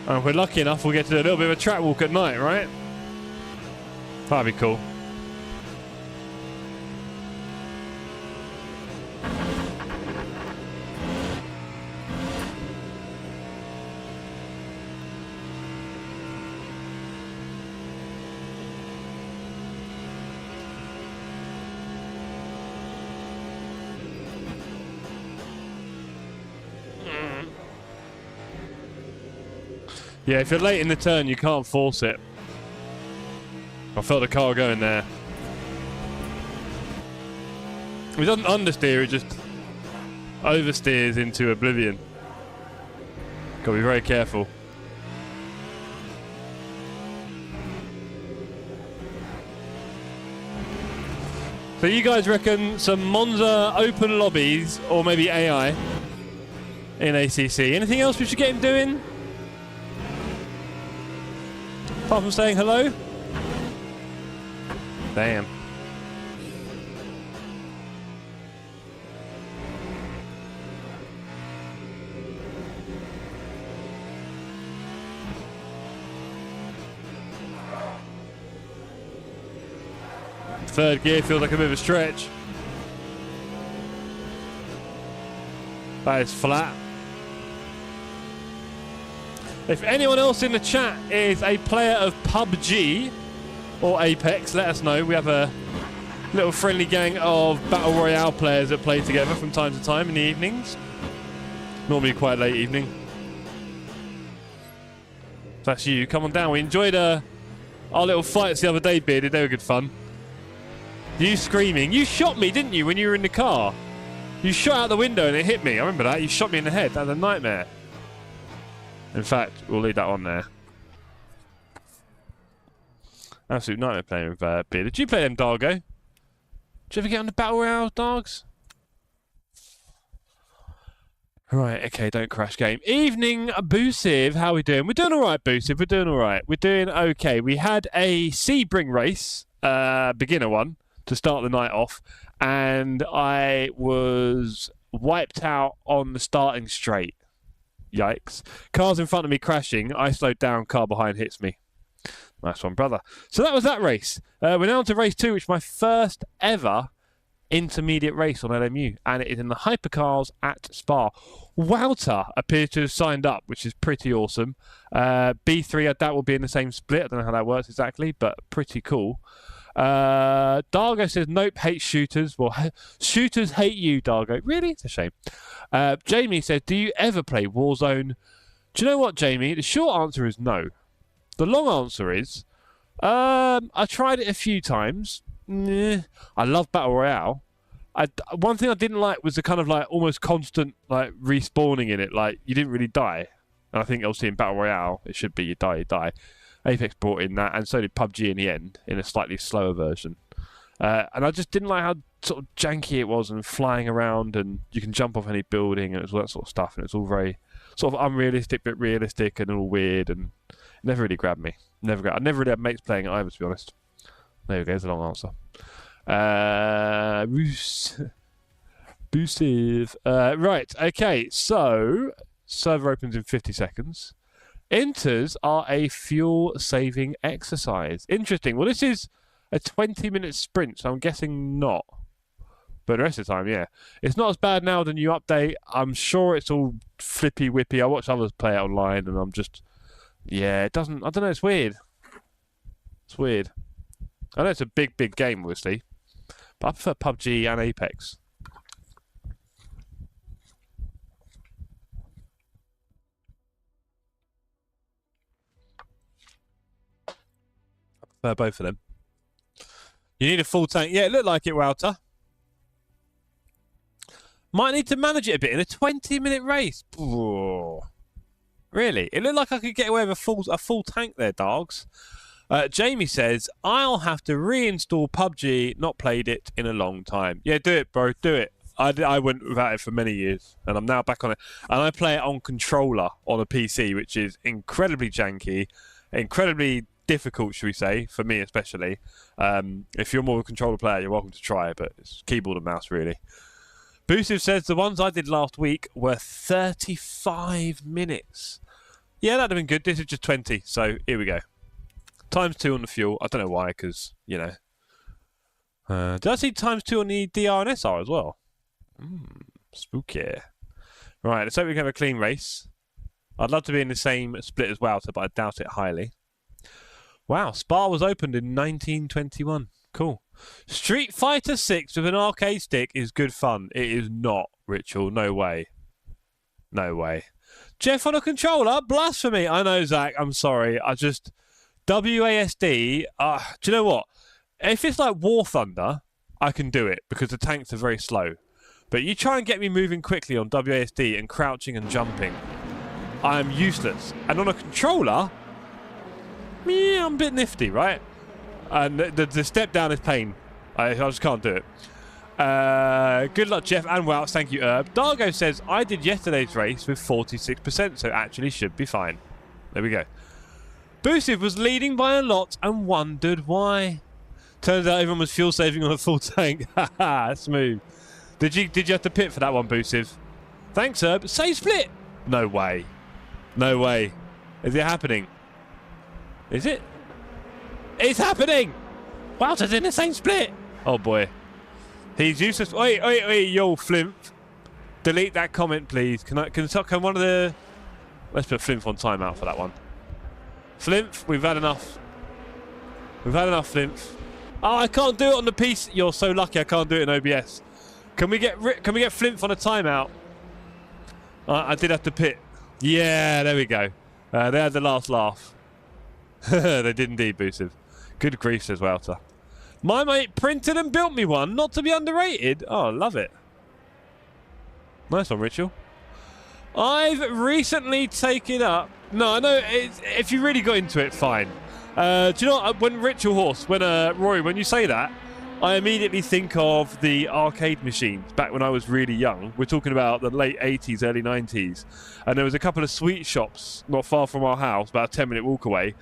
And if we're lucky enough, we'll get to do a little bit of a track walk at night, right? That'd be cool. Yeah, if you're late in the turn, you can't force it. I felt the car going there. It doesn't understeer, it just oversteers into oblivion. Gotta be very careful. So you guys reckon some Monza open lobbies or maybe AI in ACC? Anything else we should get him doing? Apart from saying hello? Damn. Third gear feels like a bit of a stretch. That is flat. If anyone else in the chat is a player of PUBG or Apex, let us know. We have a little friendly gang of Battle Royale players that play together from time to time in the evenings. Normally quite late evening. That's you. Come on down. We enjoyed our little fights the other day, Bearded. They were good fun. You screaming. You shot me, didn't you, when you were in the car? You shot out the window and it hit me. I remember that. You shot me in the head. That was a nightmare. In fact, we'll leave that on there. Absolute nightmare playing with Beard. Did you play them, Dargo? Did you ever get on the Battle Royale, Dogs? Right, okay, don't crash game. Evening, Boosiv. How are we doing? We're doing alright, Boosiv. We're doing alright. We're doing okay. We had a Sebring race, beginner one, to start the night off, and I was wiped out on the starting straight. Yikes. Cars in front of me crashing. I slowed down, car behind hits me. Nice one, brother. So that was that race. We're now on to race 2, which is my first ever intermediate race on LMU. And it is in the hypercars at Spa. Wouter appears to have signed up, which is pretty awesome. B3, I doubt will be in the same split. I don't know how that works exactly, but pretty cool. Dargo says, nope, hates shooters. Well, shooters hate you, Dargo. Really? It's a shame. Jamie says, do you ever play Warzone? Do you know what, Jamie? The short answer is no. The long answer is, I tried it a few times. I love Battle Royale. One thing I didn't like was the kind of like almost constant like respawning in it. Like you didn't really die. And I think obviously in Battle Royale, it should be you die, you die. Apex brought in that, and so did PUBG in the end, in a slightly slower version. And I just didn't like how sort of janky it was and flying around, and you can jump off any building and all that sort of stuff, and it's all very sort of unrealistic but realistic and all weird, and it never really grabbed me. I never really had mates playing it either, to be honest. There we go, there's a long answer. Boosive. Right, okay, so server opens in 50 seconds. Enters are a fuel-saving exercise. Interesting. Well, this is a 20-minute sprint, so I'm guessing not. But the rest of the time, yeah. It's not as bad now than you update. I'm sure it's all flippy-whippy. I watch others play it online, and I'm just... Yeah, it doesn't... I don't know, it's weird. It's weird. I know it's a big, big game, obviously. But I prefer PUBG and Apex. Both of them. You need a full tank. Yeah, it looked like it, Wouter. Might need to manage it a bit in a 20-minute race. Ooh. Really? It looked like I could get away with a full tank there, dogs. Jamie says, I'll have to reinstall PUBG. Not played it in a long time. Yeah, do it, bro. Do it. I went without it for many years, and I'm now back on it. And I play it on controller on a PC, which is incredibly janky, incredibly difficult, should we say, for me especially. If you're more of a controller player, you're welcome to try it, but it's keyboard and mouse, really. Boosive says the ones I did last week were 35 minutes. Yeah, that'd have been good. This is just 20, so here we go. ×2 on the fuel. I don't know why, because, you know. Did I see ×2 on the DR and SR as well? Spooky. Right, let's hope we can have a clean race. I'd love to be in the same split as Walter, but I doubt it highly. Wow, Spa was opened in 1921. Cool. Street Fighter 6 with an arcade stick is good fun. It is not, Ritual. No way. No way. Jeff on a controller? Blasphemy. I know, Zach. I'm sorry. I just... WASD... do you know what? If it's like War Thunder, I can do it because the tanks are very slow. But you try and get me moving quickly on WASD and crouching and jumping, I am useless. And on a controller... Yeah, I'm a bit nifty, right? And the step down is pain. I just can't do it. Good luck, Jeff and Wout. Thank you, Herb. Dargo says, I did yesterday's race with 46%, so actually should be fine. There we go. Boosive was leading by a lot and wondered why. Turns out everyone was fuel saving on a full tank. Haha, smooth. Did you have to pit for that one, Boosive? Thanks, Herb. Say split. No way. No way. Is it happening? Is it? It's happening! Walter's in the same split! Oh boy. He's useless. Wait, yo, Flimp. Delete that comment, please. Can one of the... Let's put Flimp on timeout for that one. Flimp, we've had enough. We've had enough, Flimp. Oh, I can't do it on the PC. You're so lucky I can't do it in OBS. Can we get Flimp on a timeout? I did have to pit. Yeah, there we go. They had the last laugh. They did indeed, Boosive. Good grief, says Walter. My mate printed and built me one, not to be underrated. Oh, love it. Nice one, Ritual. I've recently taken up... No, I know, if you really got into it, fine. Do you know what? When Ritual Horse, Rory, when you say that, I immediately think of the arcade machines back when I was really young. We're talking about the late 80s, early 90s. And there was a couple of sweet shops not far from our house, about a 10-minute walk away.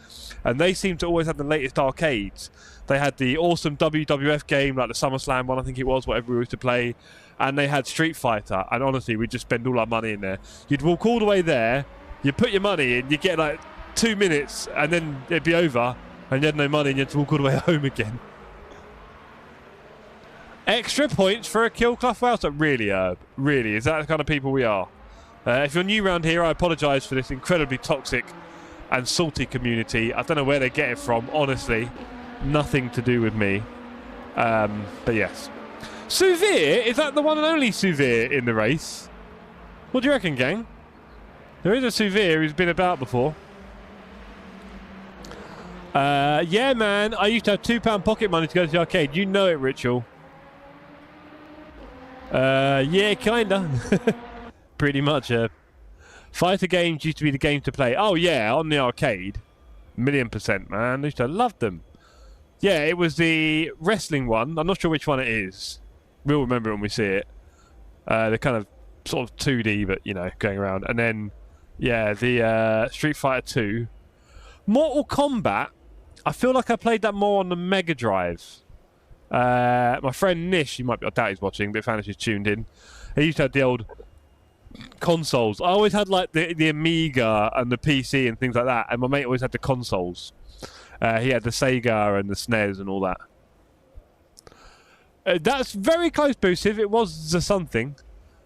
And they seemed to always have the latest arcades. They had the awesome WWF game, like the SummerSlam one, I think it was, whatever we used to play. And they had Street Fighter. And honestly, we'd just spend all our money in there. You'd walk all the way there, you'd put your money in, you'd get like 2 minutes, and then it'd be over. And you had no money, and you had to walk all the way home again. Extra points for a kill Clough Welter. Really, Herb? Really? Is that the kind of people we are? If you're new around here, I apologise for this incredibly toxic and salty community. I don't know where they get it from, honestly. Nothing to do with me. But yes. Suvir? Is that the one and only Suvir in the race? What do you reckon, gang? There is a Suvir who's been about before. Yeah, man. I used to have £2 pocket money to go to the arcade. You know it, Ritual. Yeah, kinda. Pretty much. Fighter games used to be the game to play. Oh, yeah, on the arcade. 1,000,000%, man. I used to love them. Yeah, it was the wrestling one. I'm not sure which one it is. We'll remember it when we see it. They're kind of sort of 2D, but, you know, going around. And then, yeah, the Street Fighter 2. Mortal Kombat. I feel like I played that more on the Mega Drive. My friend Nish, I doubt he's watching, but if Anish is tuned in, he used to have the old consoles. I always had like the Amiga and the PC and things like that, and my mate always had the consoles. He had the Sega and the SNES and all that. That's very close, Boosive. It was the something.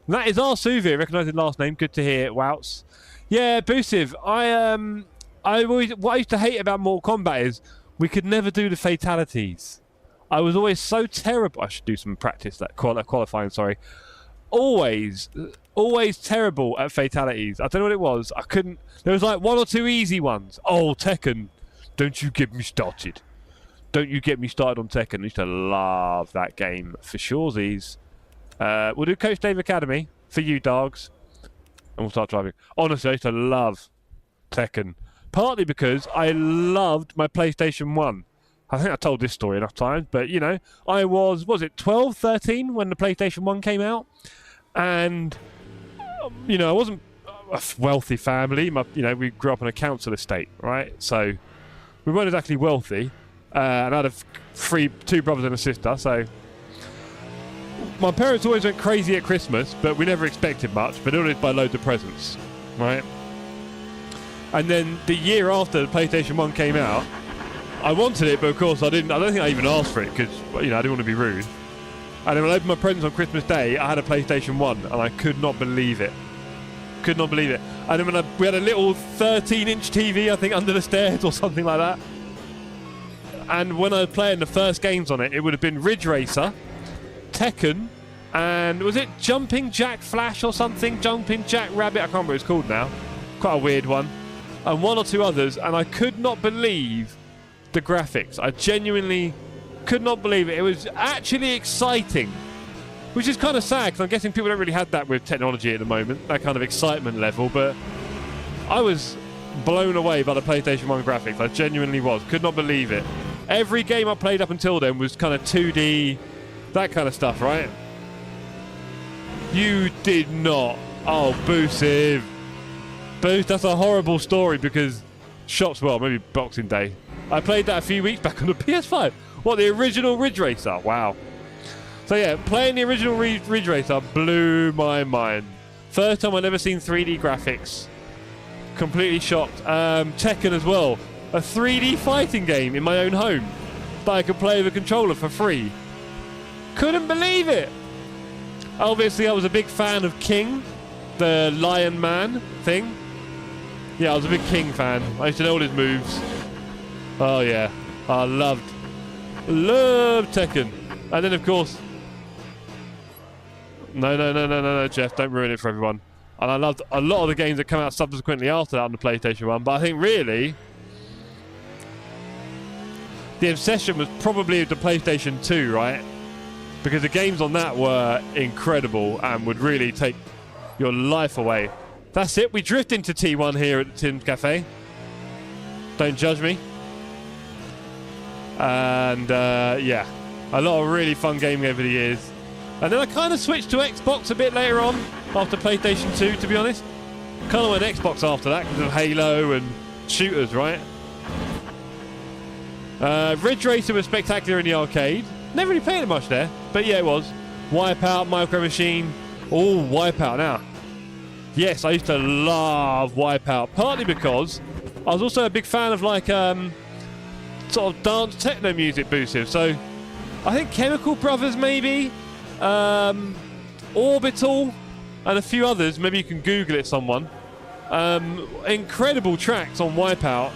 And that is our Suvir, recognised last name. Good to hear, Wouts. Yeah, Boosive. What I used to hate about Mortal Kombat is we could never do the fatalities. I was always so terrible. I should do some practice, that qualifying, sorry. Always terrible at fatalities. I don't know what it was. I couldn't. There was like 1 or 2 easy ones. Oh, Tekken. Don't you get me started. Don't you get me started on Tekken. I used to love that game for surezies. We'll do Coach Dave Academy for you, dogs. And we'll start driving. Honestly, I used to love Tekken. Partly because I loved my PlayStation 1. I think I told this story enough times, but, you know, I was it 12, 13 when the PlayStation 1 came out? And, you know, I wasn't a wealthy family. We grew up on a council estate, right? So we weren't exactly wealthy. And I had two brothers and a sister, so my parents always went crazy at Christmas, but we never expected much, but always buy loads of presents, right? And then the year after the PlayStation 1 came out, I wanted it, but of course I don't think I even asked for it, because, you know, I didn't want to be rude. And then when I opened my presents on Christmas Day, I had a PlayStation 1, and I could not believe it. Could not believe it. And then we had a little 13-inch TV, I think, under the stairs or something like that. And when I was playing the first games on it, it would have been Ridge Racer, Tekken, and was it Jumping Jack Flash or something? Jumping Jack Rabbit? I can't remember what it's called now. Quite a weird one. And one or two others, and I could not believe the graphics. I genuinely could not believe it. It was actually exciting, which is kind of sad, because I'm guessing people don't really have that with technology at the moment, that kind of excitement level, but I was blown away by the PlayStation 1 graphics. I genuinely was. Could not believe it. Every game I played up until then was kind of 2D, that kind of stuff, right? You did not. Oh, Boosive. Boost, that's a horrible story, because shops, well, maybe Boxing Day. I played that a few weeks back on the PS5. What, the original Ridge Racer? Wow. So yeah, playing the original Ridge Racer blew my mind. First time I'd ever seen 3D graphics. Completely shocked. Tekken as well. A 3D fighting game in my own home that I could play with a controller for free. Couldn't believe it. Obviously, I was a big fan of King, the Lion Man thing. Yeah, I was a big King fan. I used to know all his moves. Oh yeah, I loved Tekken. And then of course, no, Jeff, don't ruin it for everyone. And I loved a lot of the games that come out subsequently after that on the PlayStation 1. But I think really, the obsession was probably the PlayStation 2, right? Because the games on that were incredible and would really take your life away. That's it. We drift into T1 here at the Tim's Cafe. Don't judge me. And yeah, a lot of really fun gaming over the years. And then I kind of switched to Xbox a bit later on after PlayStation 2, to be honest. Kind of went Xbox after that because of Halo and shooters, right? Ridge Racer was spectacular in the arcade. Never really played it much there, but yeah, it was. Wipeout, Micro Machine. Oh, Wipeout now. Yes, I used to love Wipeout, partly because I was also a big fan of like sort of dance techno music boosted. So I think Chemical Brothers maybe, Orbital, and a few others. Maybe you can Google it, someone. Incredible tracks on Wipeout.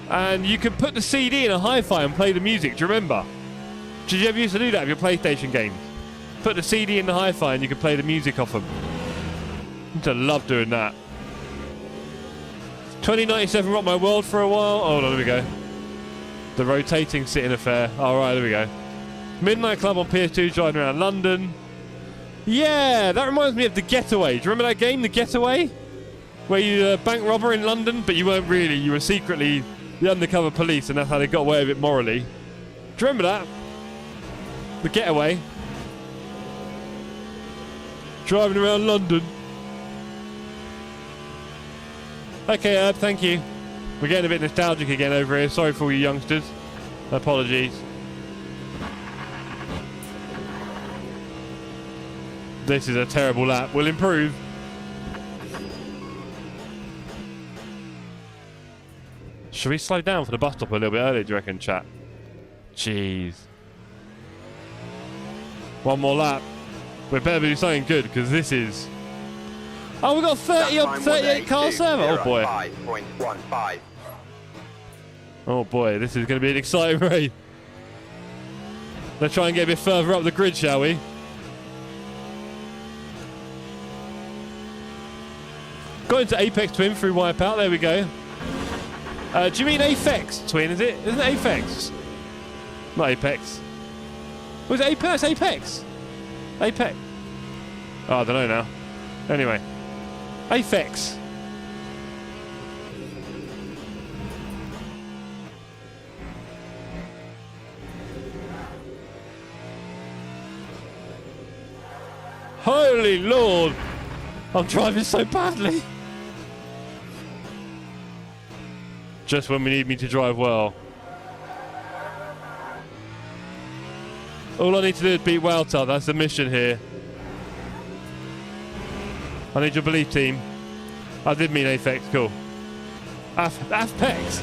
And you could put the CD in a hi-fi and play the music. Do you remember? Did you ever used to do that with your PlayStation games? Put the CD in the hi-fi and you could play the music off them. I used to love doing that. 2097 rocked my world for a while. Oh, no, there we go. The rotating sitting affair. All right, there we go. Midnight Club on PS2, driving around London. Yeah, that reminds me of The Getaway. Do you remember that game, The Getaway? Where you bank robber in London, but you weren't really. You were secretly the undercover police, and that's how they got away with it morally. Do you remember that? The Getaway. Driving around London. Okay, Herb, thank you. We're getting a bit nostalgic again over here. Sorry for all you youngsters. Apologies. This is a terrible lap. We'll improve. Should we slow down for the bus stop a little bit earlier, do you reckon, chat? Jeez. One more lap. We better do something good, because this is... Oh, we've got 38 car server. Oh, boy. 5.15. Oh, boy. This is going to be an exciting race. Let's try and get a bit further up the grid, shall we? Got into Apex Twin through Wipeout. There we go. Do you mean Apex Twin, is it? Isn't it Apex? Not Apex. Was it Apex? Apex? Apex. Oh, I don't know now. Anyway. Apex. Holy Lord! I'm driving so badly. Just when we need me to drive well. All I need to do is beat Walter. That's the mission here. I need your belief, team. I did mean Apex. Cool. Apex.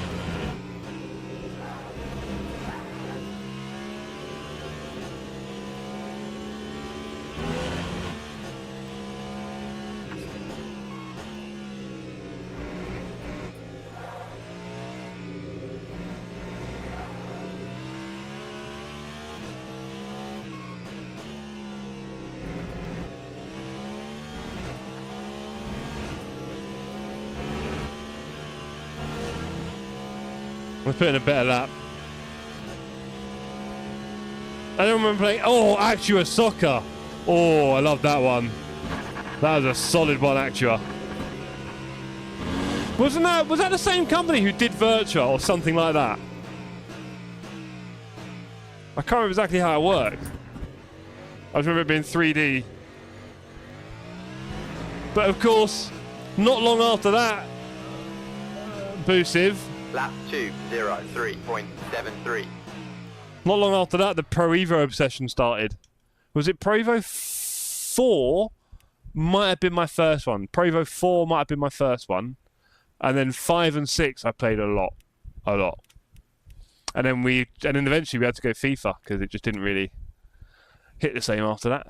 Let's put in a better lap. I don't remember playing. Oh, Actua Soccer. Oh, I love that one. That was a solid one, Actua. Was that the same company who did Virtua or something like that? I can't remember exactly how it worked. I just remember it being 3D. But of course, not long after that, Boosive. Lap 2:03.73. Not long after that, the Pro Evo obsession started. Was it Pro Evo 4? Might have been my first one. Pro Evo 4 might have been my first one. And then 5 and 6 I played a lot. And then eventually we had to go FIFA because it just didn't really hit the same after that.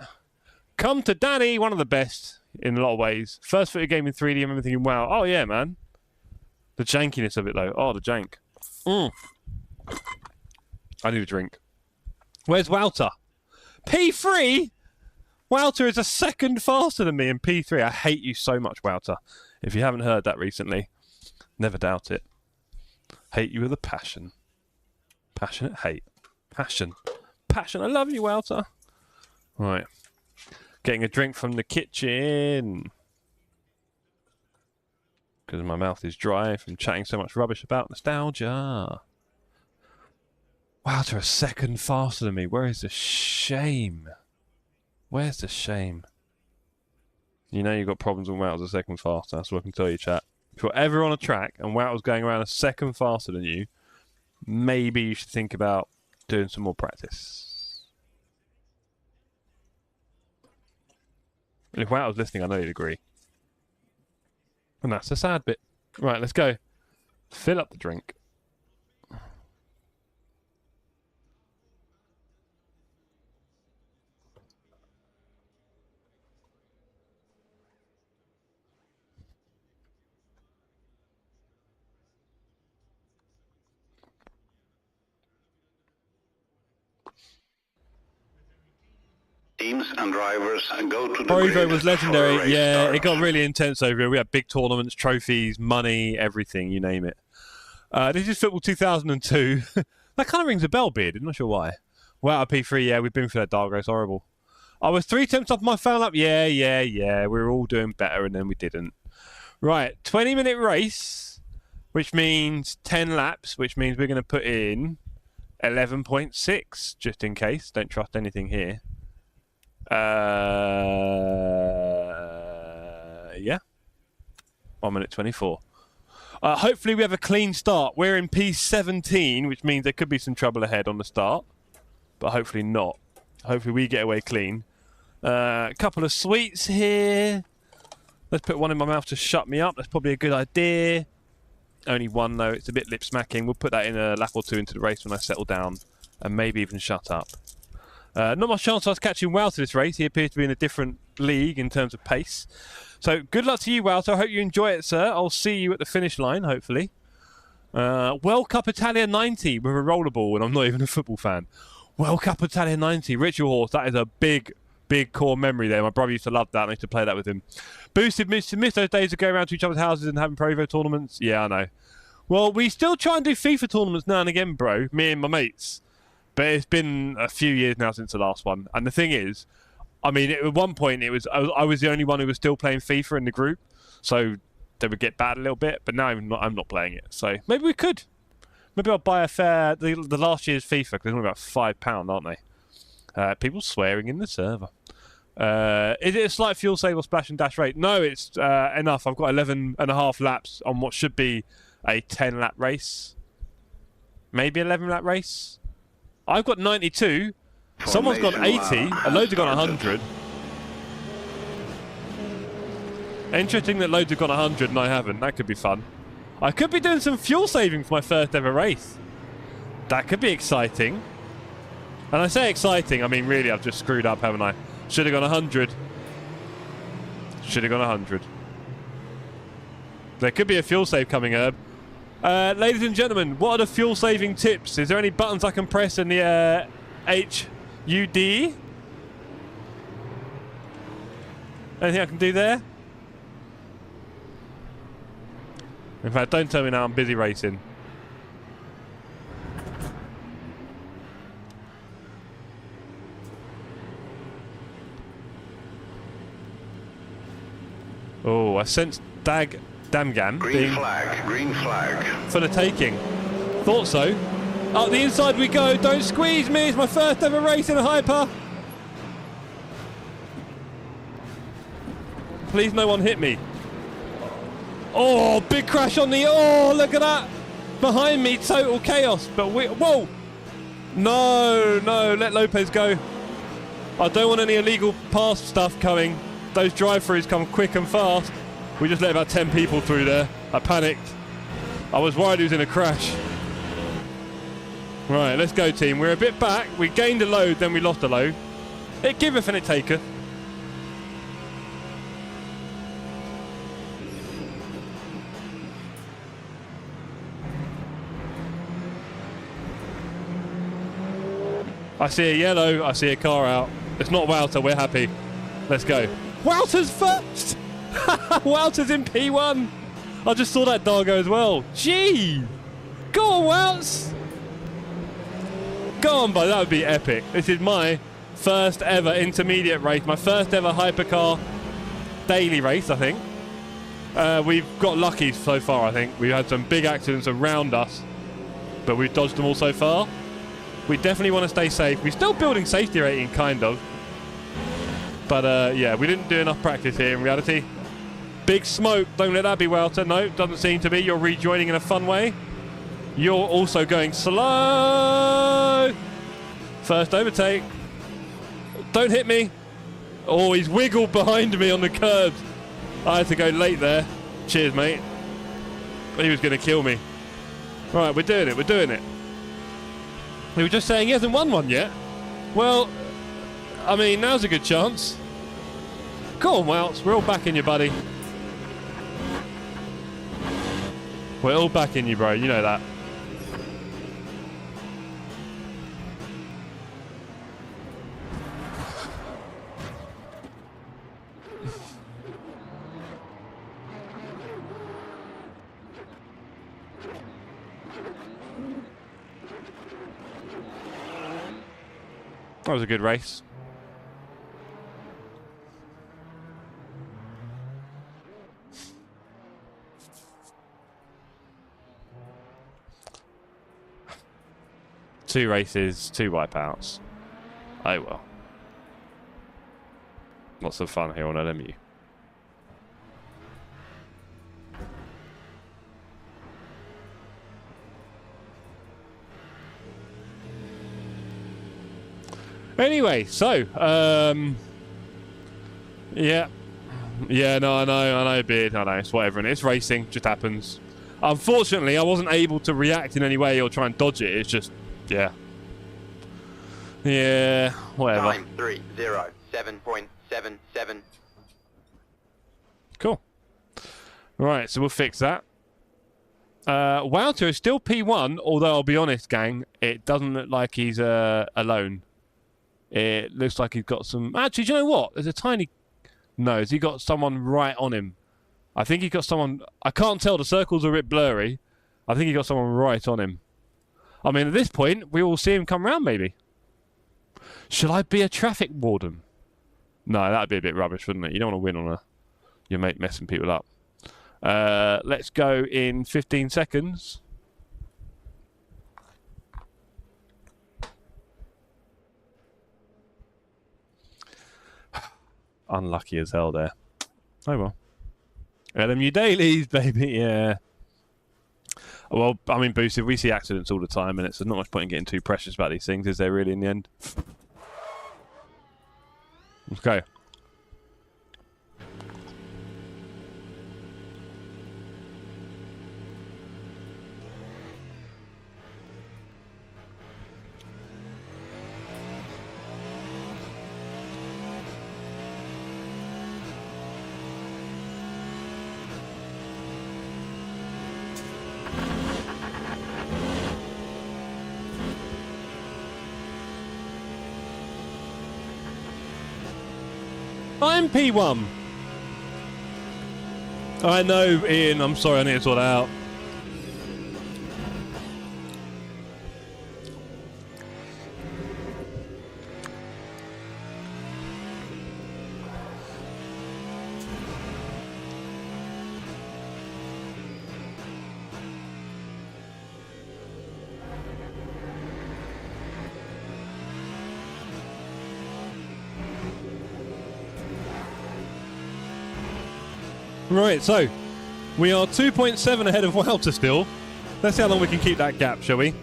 Come to Daddy, one of the best in a lot of ways. First footed game in 3D, I remember thinking, wow, oh yeah, man. The jankiness of it, though. Oh, the jank. I need a drink. Where's Walter? P3? Walter is a second faster than me in P3. I hate you so much, Walter. If you haven't heard that recently, never doubt it. Hate you with a passion. Passionate hate. Passion. Passion. I love you, Walter. Right. Getting a drink from the kitchen. Because my mouth is dry from chatting so much rubbish about nostalgia. Walter, a second faster than me. Where is the shame? Where's the shame? You know you've got problems when Walter's a second faster. That's what I can tell you, chat. If you're ever on a track and Walter's going around a second faster than you, maybe you should think about doing some more practice. And if Walter's listening, I know you'd agree. And that's the sad bit. Right, let's go. Fill up the drink. Teams and drivers go to the Pro Evo grid was for a legendary. race Yeah, start. it got really intense over here. We had big tournaments, trophies, money, everything, you name it. This is Football 2002. That kind of rings a bell, Beard. I'm not sure why. Wow, P3, yeah, we've been through that dark race. Horrible. I was 3 attempts off my foul up. Yeah. We were all doing better, and then we didn't. Right, 20-minute race, which means 10 laps, which means we're going to put in 11.6, just in case. Don't trust anything here. Yeah. 1 minute 24. Hopefully we have a clean start. We're in P17, which means there could be some trouble ahead on the start. But hopefully not. Hopefully we get away clean. A couple of sweets here. Let's put one in my mouth to shut me up. That's probably a good idea. Only one, though. It's a bit lip-smacking. We'll put that in a lap or two into the race when I settle down. And maybe even shut up. Not much chance of us catching Walter this race. He appears to be in a different league in terms of pace. So good luck to you, Walter. I hope you enjoy it, sir. I'll see you at the finish line, hopefully. World Cup Italia 90 with a rollerball, and I'm not even a football fan. World Cup Italia 90, Ritual Horse. That is a big core memory there. My brother used to love that. I used to play that with him. Boosted, miss those days of going around to each other's houses and having Pro Evo tournaments. Yeah, I know. Well, we still try and do FIFA tournaments now and again, bro. Me and my mates. But it's been a few years now since the last one. And the thing is, I mean, at one point, I was the only one who was still playing FIFA in the group. So they would get bad a little bit. But now I'm not playing it. So maybe we could. Maybe I'll buy the last year's FIFA, because they're only about £5, aren't they? People swearing in the server. Is it a slight fuel save or splash and dash rate? No, it's enough. I've got 11.5 laps on what should be a 10-lap race. Maybe 11-lap race. I've got 92. Someone's got 80. And loads have got 100. Interesting that loads have got 100 and I haven't. That could be fun. I could be doing some fuel saving for my first ever race. That could be exciting. And I say exciting, I mean really I've just screwed up, haven't I? Should have gone 100. Should have gone 100. There could be a fuel save coming, Herb. Ladies and gentlemen, what are the fuel saving tips? Is there any buttons I can press in the HUD? Anything I can do there? In fact, don't tell me now, I'm busy racing. Oh, I sense Damgam Green flag. For the taking. Thought so. Up the inside we go. Don't squeeze me. It's my first ever race in a hyper. Please no one hit me. Oh, big crash on the... Oh, look at that. Behind me, total chaos. But we... Whoa. No, let Lopez go. I don't want any illegal pass stuff coming. Those drive-throughs come quick and fast. We just let about 10 people through there. I panicked. I was worried he was in a crash. Right, let's go, team. We're a bit back. We gained a load, then we lost a load. It giveth and it taketh. I see a yellow. I see a car out. It's not Wouter. We're happy. Let's go. Wouter's first! Wouter's in P1. I just saw that Dargo as well. Gee! Go on, Wouts! Go on, bud. That would be epic. This is my first ever intermediate race. My first ever hypercar daily race, I think. We've got lucky so far, I think. We've had some big accidents around us, but we've dodged them all so far. We definitely want to stay safe. We're still building safety rating, kind of. But, yeah, we didn't do enough practice here in reality. Big smoke. Don't let that be Welter. No, doesn't seem to be. You're rejoining in a fun way. You're also going slow. First overtake. Don't hit me. Oh, he's wiggled behind me on the curbs. I had to go late there. Cheers, mate. He was going to kill me. Right, we're doing it. We're doing it. We were just saying he hasn't won one yet. Well, I mean, now's a good chance. Go on, Welts. We're all backing you, buddy. We're all backing you, bro. You know that. That was a good race. Two races, two wipeouts. Oh well. Lots of fun here on LMU. Anyway, so, yeah, no, I know, Beard, I know, it's whatever, and it's racing, just happens. Unfortunately, I wasn't able to react in any way or try and dodge it, it's just, yeah, whatever. Time 3:07.77. Cool. Right, so we'll fix that. Wouter is still P1, although I'll be honest, gang, it doesn't look like he's alone. It looks like he's got some... Actually, do you know what? There's a tiny... No, has he got someone right on him? I think he got someone... I can't tell. The circles are a bit blurry. I think he got someone right on him. I mean, at this point, we will see him come round, maybe. Should I be a traffic warden? No, that'd be a bit rubbish, wouldn't it? You don't want to win on your mate messing people up. Let's go in 15 seconds. Unlucky as hell there. Oh well. LMU dailies, baby, yeah. Well, I mean, Boosted, we see accidents all the time, and it's not much point in getting too precious about these things, is there really, in the end? Okay. I'm P1. I know, Ian. I'm sorry. I need to sort that out. Right, so we are 2.7 ahead of Wouter still. Let's see how long we can keep that gap, shall we?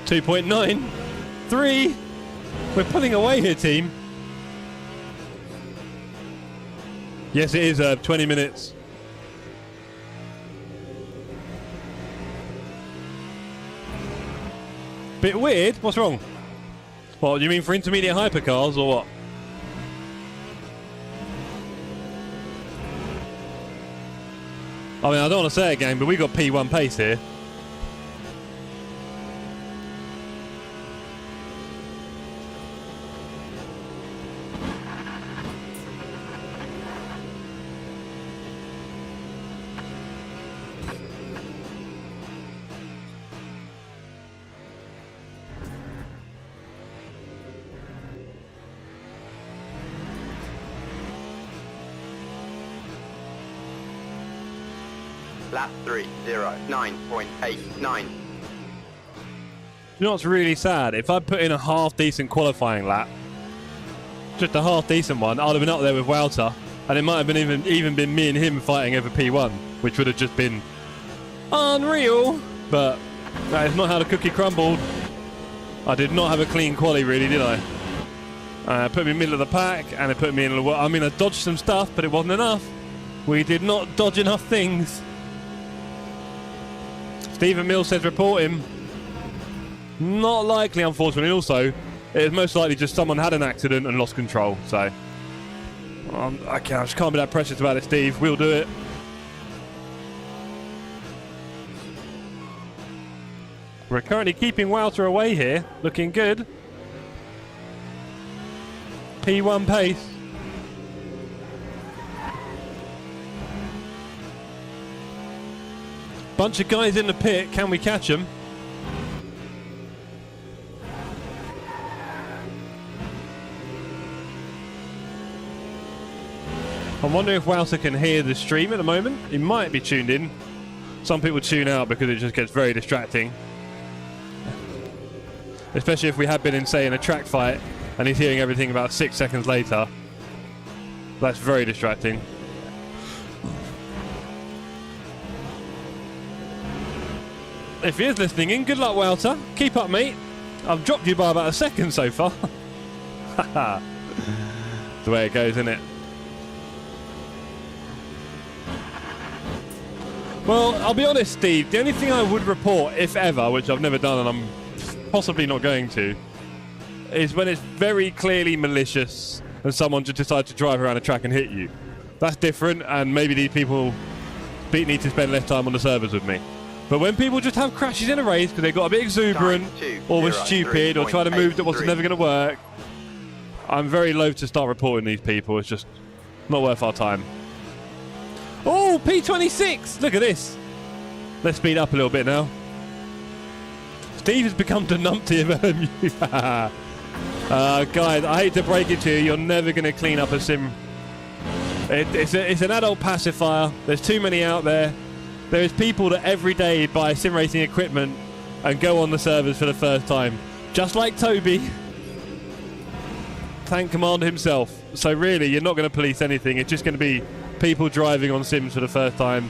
2.9. 3. We're pulling away here, team. Yes, it is 20 minutes. Bit weird. What's wrong? What, do you mean for intermediate hypercars or what? I mean, I don't want to say it again, but we got P1 pace here. Lap 3, 0, 9.89. You know what's really sad? If I put in a half-decent qualifying lap, just a half-decent one, I'd have been up there with Wouter, and it might have been even been me and him fighting over P1, which would have just been unreal. But that is not how the cookie crumbled. I did not have a clean quali, really, did I? Put me in the middle of the pack, and it put me in. I mean, I dodged some stuff, but it wasn't enough. We did not dodge enough things. Stephen Mills says report him. Not likely, unfortunately. Also, it is most likely just someone had an accident and lost control. So, I just can't be that precious about it, Steve. We'll do it. We're currently keeping Wouter away here. Looking good. P1 pace. Bunch of guys in the pit. Can we catch them? I'm wondering if Wouter can hear the stream at the moment. He might be tuned in. Some people tune out because it just gets very distracting. Especially if we had been in, say, in a track fight and he's hearing everything about 6 seconds later. That's very distracting. If he is listening in, good luck, Wouter. Keep up, mate. I've dropped you by about a second so far. That's the way it goes, isn't it? Well, I'll be honest, Steve. The only thing I would report, if ever, which I've never done and I'm possibly not going to, is when it's very clearly malicious and someone just decides to drive around a track and hit you. That's different, and maybe these people need to spend less time on the servers with me. But when people just have crashes in a race because they got a bit exuberant or were stupid or tried a move that was never going to work, I'm very loath to start reporting these people. It's just not worth our time. Oh, P26! Look at this. Let's speed up a little bit now. Steve has become the numpty of LMU. Guys, I hate to break it to you, you're never going to clean up a sim. It's an adult pacifier. There's too many out there. There is people that every day buy sim racing equipment and go on the servers for the first time. Just like Toby. tank commander himself. So really, you're not going to police anything. It's just going to be people driving on sims for the first time.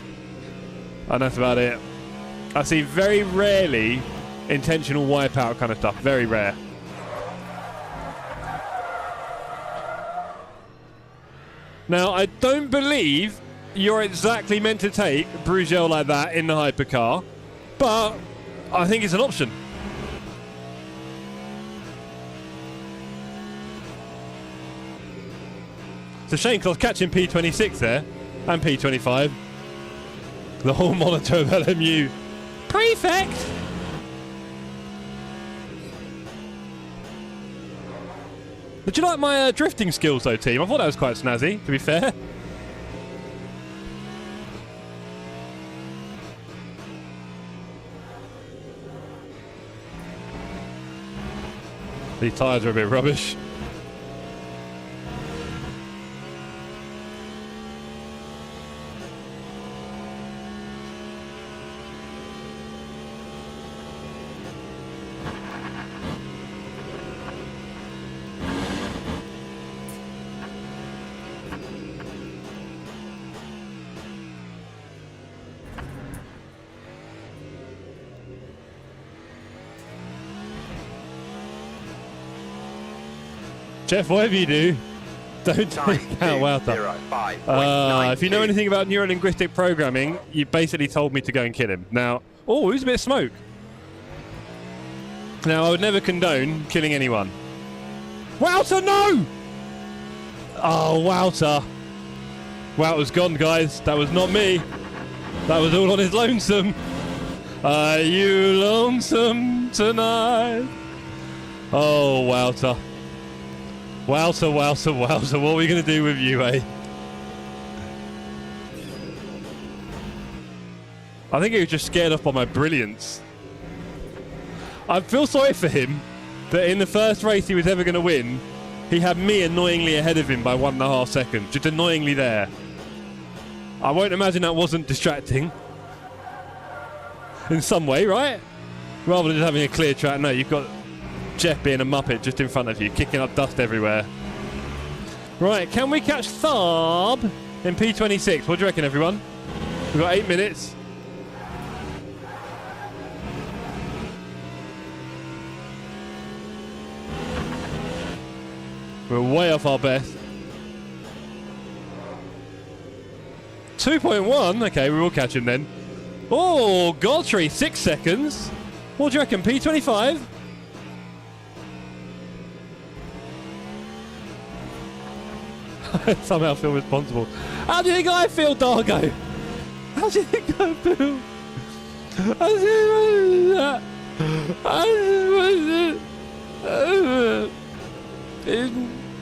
And that's about it. I see very rarely intentional wipeout kind of stuff. Very rare. Now, I don't believe you're exactly meant to take Bruegel like that in the hypercar, but I think it's an option. It's a shame because I was catching P26 there and P25. The whole monitor of LMU. Prefect! Did you like my drifting skills though, team? I thought that was quite snazzy, to be fair. These tyres are a bit rubbish. Jeff, whatever you do, don't take out Wouter. If you know anything about neurolinguistic programming, you basically told me to go and kill him. Now, oh, who's a bit of smoke? Now, I would never condone killing anyone. Wouter, no! Oh, Wouter. Wouter's gone, guys. That was not me. That was all on his lonesome. Are you lonesome tonight? Oh, Wouter. Wowza, wowza, wowza, what are we going to do with you, eh? I think he was just scared off by my brilliance. I feel sorry for him that in the first race he was ever going to win, he had me annoyingly ahead of him by 1.5 seconds. Just annoyingly there. I won't imagine that wasn't distracting. In some way, right? Rather than just having a clear track. No, you've got Jeff being a muppet just in front of you, kicking up dust everywhere. Right, can we catch Tharb in P26? What do you reckon, everyone? We've got 8 minutes. We're way off our best. 2.1? Okay, we will catch him then. Oh, Godtree, 6 seconds. What do you reckon, P25? I somehow feel responsible. How do you think I feel, Dargo? How do you think I feel?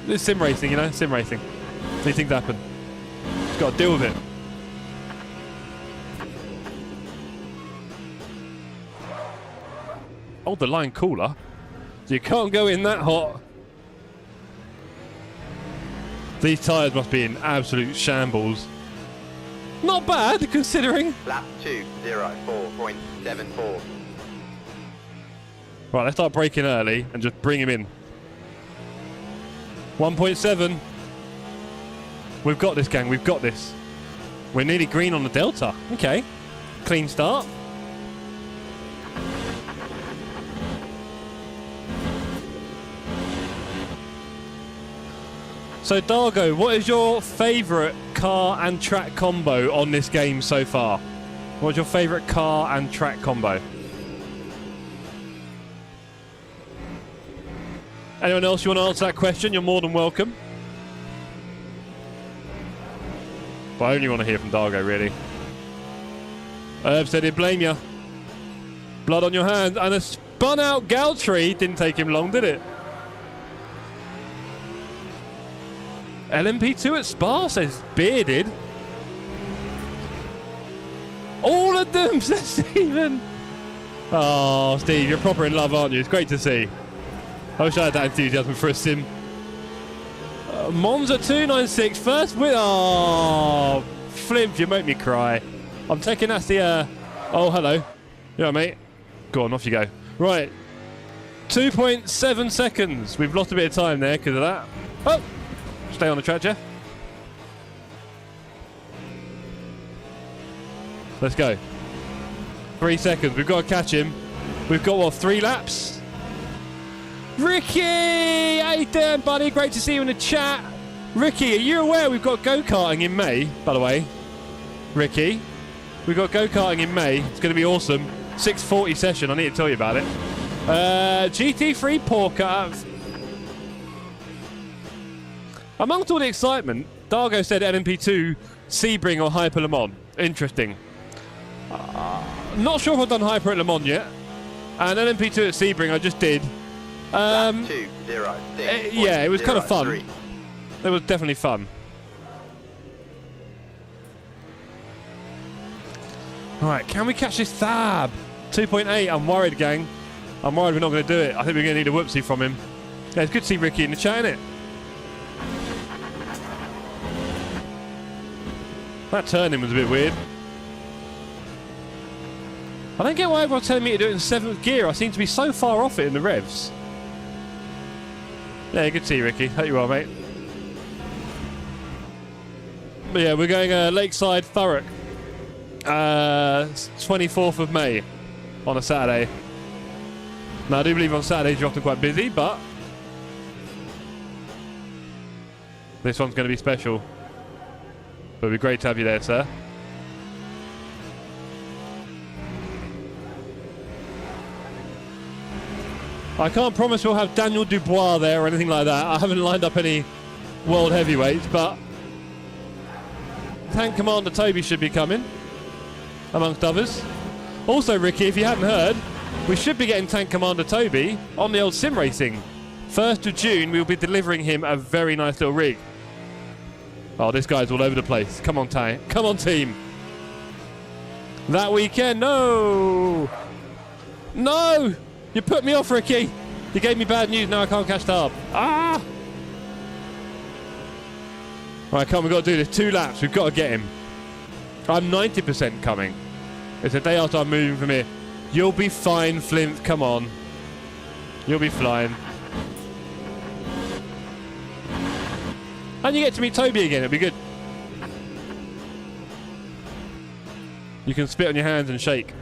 It's sim racing, you know? Sim racing. These things happen. Just got to deal with it. Hold the line cooler. You can't go in that hot. These tyres must be in absolute shambles. Not bad, considering. Lap 2:04.74. Right, let's start braking early and just bring him in. 1.7. We've got this, gang. We've got this. We're nearly green on the Delta. Okay. Clean start. So, Dargo, what is your favourite car and track combo on this game so far? What's your favourite car and track combo? Anyone else you want to answer that question? You're more than welcome. But I only want to hear from Dargo, really. Herb said he'd blame you. Blood on your hands. And a spun out Galtree. Didn't take him long, did it? LMP2 at Spa, says Bearded. All of them, says Stephen. Oh, Steve, you're proper in love, aren't you? It's great to see. I wish I had that enthusiasm for a sim. Monza 296, first win. Oh, Flimp, you make me cry. I'm taking that's the. Oh, hello. Yeah, mate. Go on, off you go. Right. 2.7 seconds. We've lost a bit of time there because of that. Oh! Stay on the track, Jeff. Let's go. 3 seconds. We've got to catch him. We've got, what, 3 laps? Ricky! How you doing, buddy? Great to see you in the chat. Ricky, are you aware we've got go-karting in May, by the way? Ricky, we've got go-karting in May. It's going to be awesome. 6:40 session. I need to tell you about it. GT3 Porker. Amongst all the excitement, Dargo said LMP2, Sebring or Hyper Le Mans. Interesting. Not sure if I've done Hyper at Le Mans yet. And LMP2 at Sebring I just did. 2, 0, 6, yeah, it was kind of fun. 3. It was definitely fun. Alright, can we catch this Thab? 2.8, I'm worried, gang. I'm worried we're not going to do it. I think we're going to need a whoopsie from him. Yeah, it's good to see Ricky in the chat, innit? That turning was a bit weird. I don't get why everyone's telling me to do it in 7th gear. I seem to be so far off it in the revs. Yeah, good to see you, Ricky. Hope you are, mate. But yeah, we're going Lakeside Thurrock. 24th of May on a Saturday. Now, I do believe on Saturdays you're often quite busy, but this one's going to be special. But it'll be great to have you there, sir. I can't promise we'll have Daniel Dubois there or anything like that. I haven't lined up any world heavyweights, but Tank Commander Toby should be coming, amongst others. Also, Ricky, if you hadn't heard, we should be getting Tank Commander Toby on the old sim racing. 1st of June, we'll be delivering him a very nice little rig. Oh, this guy's all over the place. Come on, Tank. Come on, team. That weekend, no! No! You put me off, Ricky. You gave me bad news. Now I can't catch the up. Ah! All right, come on. We've got to do this. 2 laps. We've got to get him. I'm 90% coming. It's a day after I'm moving from here. You'll be fine, Flint. Come on. You'll be flying. And you get to meet Toby again. It'll be good. You can spit on your hands and shake.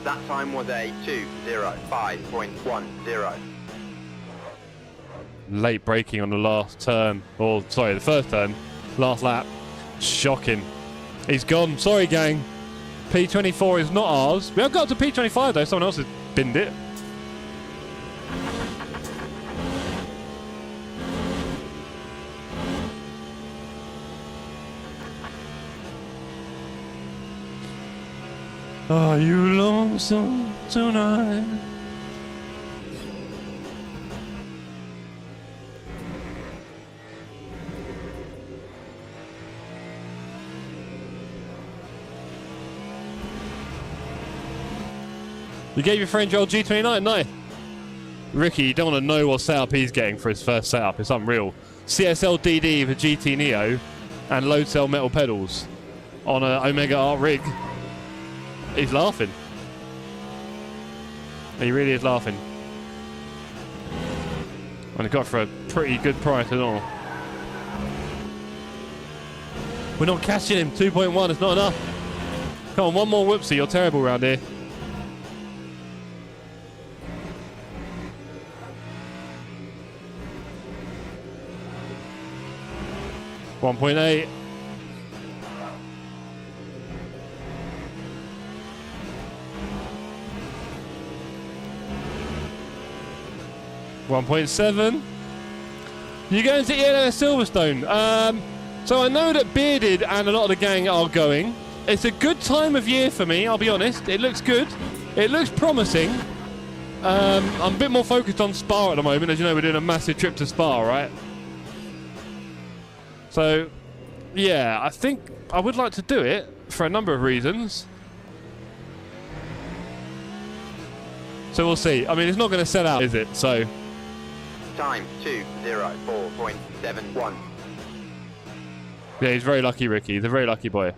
That time was a 2:05.10. Late braking on the last turn. Or, sorry, the first turn. Last lap. Shocking. He's gone. Sorry, gang. P24 is not ours. We have got to P25, though. Someone else has binned it. Are you lonesome tonight? You gave your friend your old G29? No. Ricky, you don't want to know what setup he's getting for his first setup. It's unreal. CSL DD for GT Neo and load cell metal pedals on an Omega Art rig. He's laughing. He really is laughing. And he got for a pretty good price and all. We're not catching him. 2.1 is not enough. Come on, one more whoopsie. You're terrible around here. $1.8. $1.7. You're going to ELS Silverstone. So I know that Bearded and a lot of the gang are going. It's a good time of year for me, I'll be honest. It looks good. It looks promising. I'm a bit more focused on Spa at the moment. As you know, we're doing a massive trip to Spa, right? So, yeah, I think I would like to do it for a number of reasons. So we'll see. I mean, it's not going to sell out, is it? So... Time 2:04.71. Yeah, he's very lucky, Ricky. He's a very lucky boy.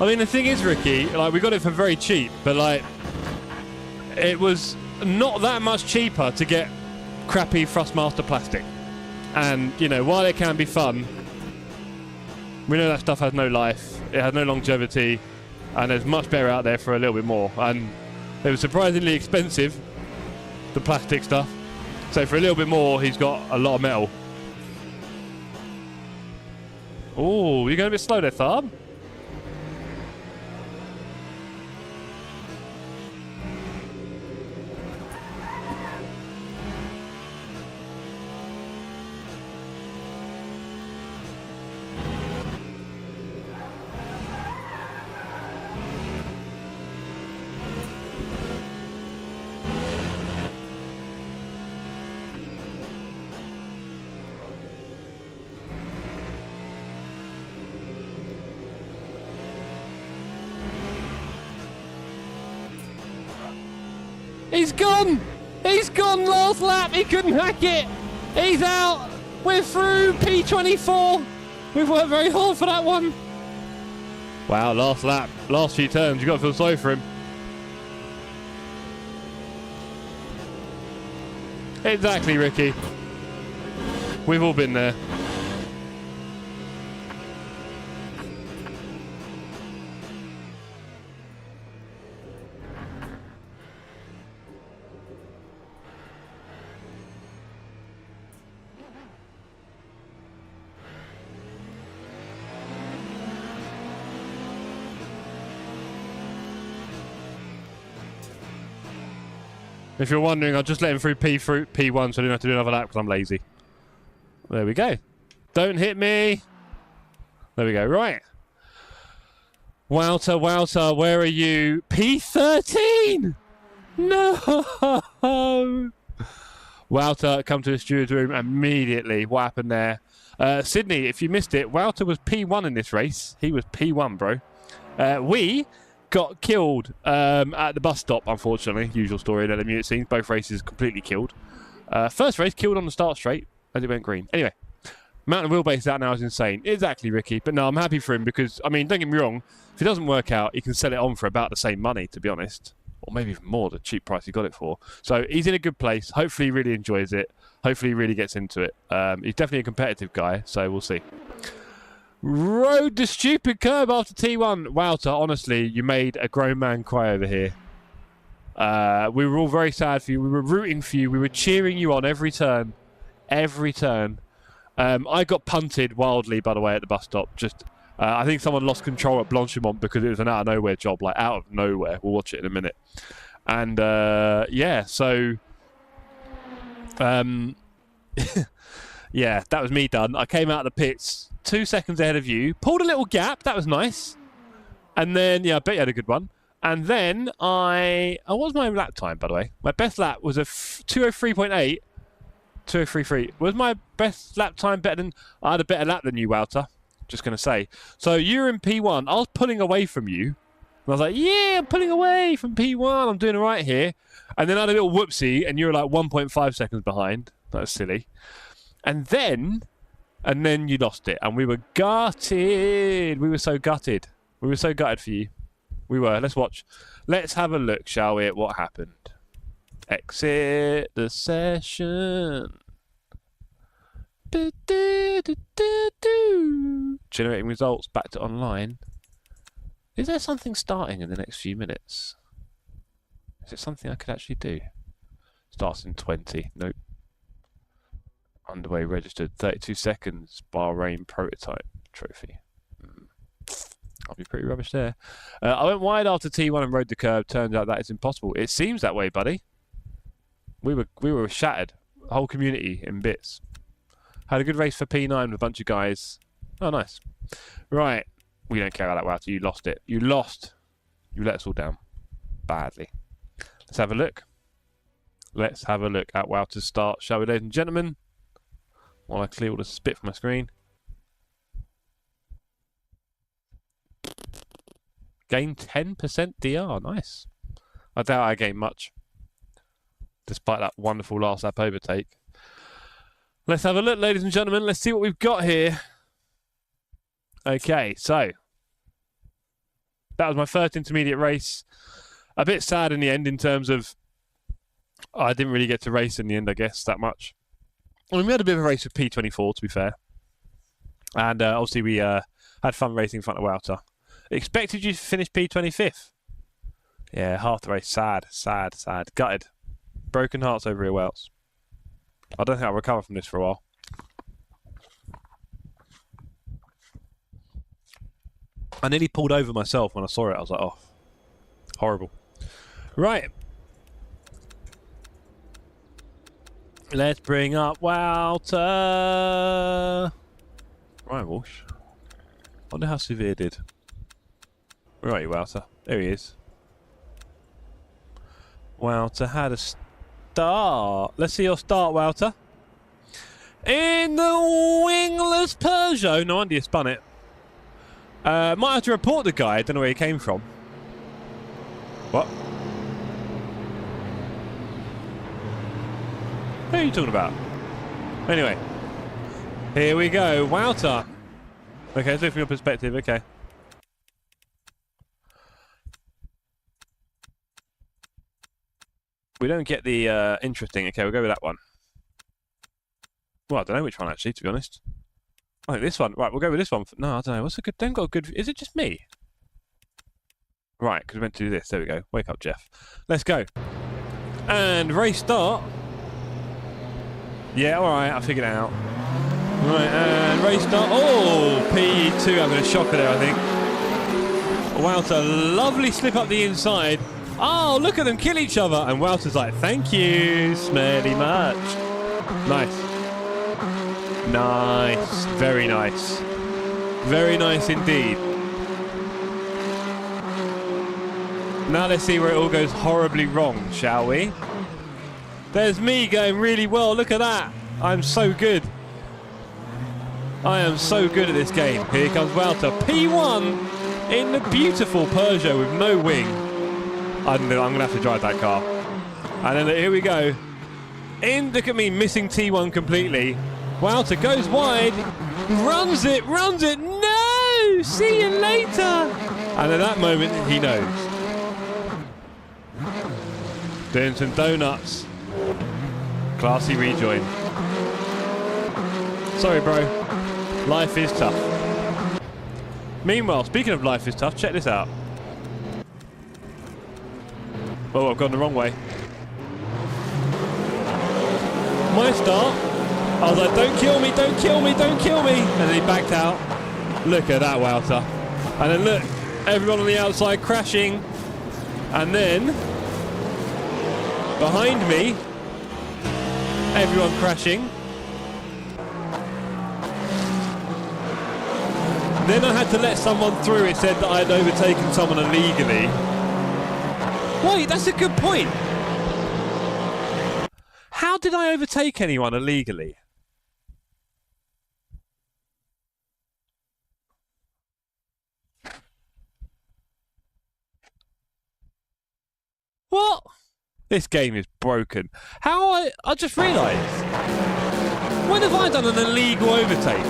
I mean, the thing is, Ricky, like, we got it for very cheap, but, like, it was not that much cheaper to get crappy Thrustmaster plastic. And, you know, while it can be fun, we know that stuff has no life, it has no longevity, and there's much better out there for a little bit more. And it was surprisingly expensive, the plastic stuff. So for a little bit more, he's got a lot of metal. Oh, you're going a bit slow there, Tharb. He's gone! He's gone last lap! He couldn't hack it! He's out! We're through P24! We've worked very hard for that one! Wow, last lap. Last few turns. You've got to feel sorry for him. Exactly, Ricky. We've all been there. If you're wondering, I'll just let him through P1 so I don't have to do another lap because I'm lazy. There we go. Don't hit me. There we go. Right. Wouter, where are you? P13! No! Wouter, come to the steward's room immediately. What happened there? Sydney, if you missed it, Wouter was P1 in this race. He was P1, bro. We got killed at the bus stop, unfortunately. Usual story in LMU, it seems. Both races completely killed. First race, killed on the start straight as it went green. Anyway, Mountain Wheelbase out now is insane. Exactly, Ricky. But no, I'm happy for him because, I mean, don't get me wrong, if it doesn't work out, he can sell it on for about the same money, to be honest. Or maybe even more, the cheap price he got it for. So he's in a good place. Hopefully he really enjoys it. Hopefully he really gets into it. He's definitely a competitive guy, so we'll see. Rode the stupid curb after T1. Wouter, honestly, you made a grown man cry over here. We were all very sad for you. We were rooting for you. We were cheering you on every turn. Every turn. I got punted wildly, by the way, at the bus stop. Just, I think someone lost control at Blanchimont because it was an out-of-nowhere job, like out of nowhere. We'll watch it in a minute. And, yeah, so... yeah, that was me done. I came out of the pits 2 seconds ahead of you, pulled a little gap, that was nice. And then, yeah, I bet you had a good one. And then what was my lap time, by the way? My best lap was a 203.8. 203.3. Was my best lap time better than... I had a better lap than you, Wouter. Just going to say. So you were in P1. I was pulling away from you. And I was like, yeah, I'm pulling away from P1. I'm doing all right here. And then I had a little whoopsie, and you were like 1.5 seconds behind. That was silly. And then you lost it, and we were gutted. We were so gutted. We were so gutted for you. We were. Let's watch. Let's have a look, shall we, at what happened. Exit the session. Generating results back to online. Is there something starting in the next few minutes? Is it something I could actually do? Starts in 20. Nope. Underway registered 32 seconds. Bahrain prototype trophy. I'll be pretty rubbish there. I went wide after T1 and rode the curb. Turns out that is impossible. It seems that way, buddy. We were shattered. The whole community in bits. Had a good race for P9 with a bunch of guys. Oh, nice. Right. We don't care about that, Wouter. You lost it. You lost. You let us all down. Badly. Let's have a look. Let's have a look at Wouter's start, shall we, ladies and gentlemen? While I clear all the spit from my screen. Gained 10% DR. Nice. I doubt I gained much. Despite that wonderful last lap overtake. Let's have a look, ladies and gentlemen. Let's see what we've got here. Okay, so. That was my first intermediate race. A bit sad in the end in terms of I didn't really get to race in the end, I guess, that much. I mean, we had a bit of a race with P24, to be fair. And obviously we had fun racing in front of Wouter. Expected you to finish P25th. Yeah, half the race. Sad, sad, sad. Gutted. Broken hearts over here, Welts. I don't think I'll recover from this for a while. I nearly pulled over myself when I saw it. I was like, oh, horrible. Right. Let's bring up Wouter. Right, Walsh. Wonder how Severe did. Where are you, Wouter? There he is. Wouter had a start. Let's see your start, Wouter. In the wingless Peugeot. No wonder you spun it. Might have to report the guy. I don't know where he came from. What? Who are you talking about? Anyway. Here we go. Wouter. Okay, let's look from your perspective. Okay. We don't get the interesting. Okay, we'll go with that one. Well, I don't know which one, actually, to be honest. I think this one. Right, we'll go with this one. No, I don't know. What's a good... Don't got a good... Is it just me? Right, because we meant to do this. There we go. Wake up, Jeff. Let's go. And race start. Yeah, all right. I figured it out. Right, and race start. Oh, P2 having a shocker there, I think. Wouter, lovely slip up the inside. Oh, look at them kill each other. And Wouter's like, thank you, smelly much. Nice. Nice. Very nice. Very nice indeed. Now let's see where it all goes horribly wrong, shall we? There's me going really well. Look at that. I'm so good. I am so good at this game. Here comes Wouter. P1 in the beautiful Peugeot with no wing. I'm going to have to drive that car. And then here we go. Look at me missing T1 completely. Wouter goes wide. Runs it. No! See you later. And at that moment, he knows. Doing some donuts. Classy rejoin. Sorry, bro. Life is tough. Meanwhile, speaking of life is tough, check this out. Oh, I've gone the wrong way. My start. I was like, don't kill me, don't kill me, don't kill me. And then he backed out. Look at that, Wouter. And then look, everyone on the outside crashing. And then, behind me, everyone crashing. Then I had to let someone through. It said that I had overtaken someone illegally. Wait, that's a good point. How did I overtake anyone illegally? What? This game is broken. How I just realised. When have I done an illegal overtake?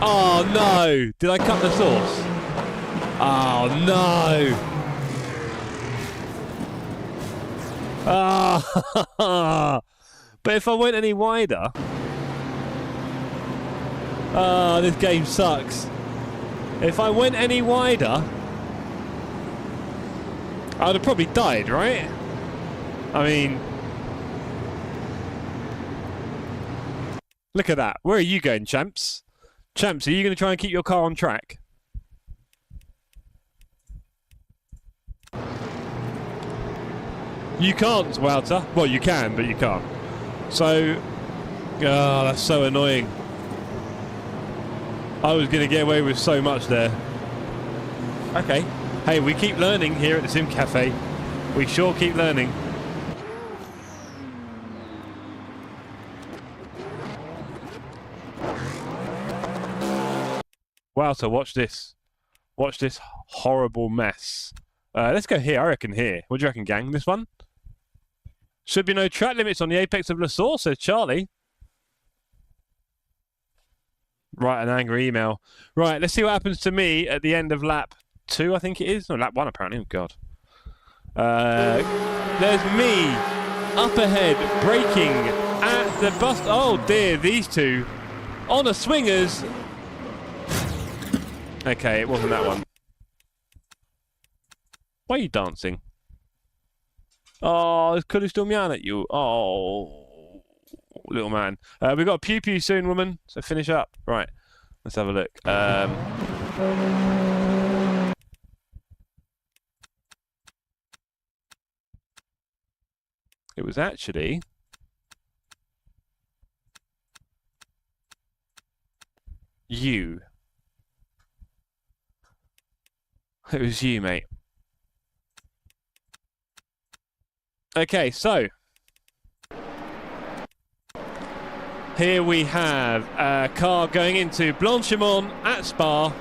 Oh no! Did I cut the sauce? Oh no! Ah! But if I went any wider... Ah, this game sucks. If I went any wider... I would have probably died, right? I mean... Look at that. Where are you going, champs? Champs, are you going to try and keep your car on track? You can't, Wouter. Well, you can, but you can't. So... Oh, that's so annoying. I was going to get away with so much there. Okay. Hey, we keep learning here at the Sim Cafe. We sure keep learning. Wouter, watch this. Watch this horrible mess. Let's go here. I reckon here. What do you reckon, gang? This one? Should be no track limits on the apex of La Source, says Charlie. Write an angry email. Right, let's see what happens to me at the end of lap 2, I think it is. No, lap 1 apparently. Oh God. There's me up ahead, braking at the bus. Oh dear, these two on a swingers. Okay, it wasn't that one. Why are you dancing? Oh, is Cully still meowing at you? Oh, little man. We've got a pew pew soon, woman. So finish up. Right, let's have a look. It was actually you. It was you, mate. Okay, so here we have a car going into Blanchimont at Spa,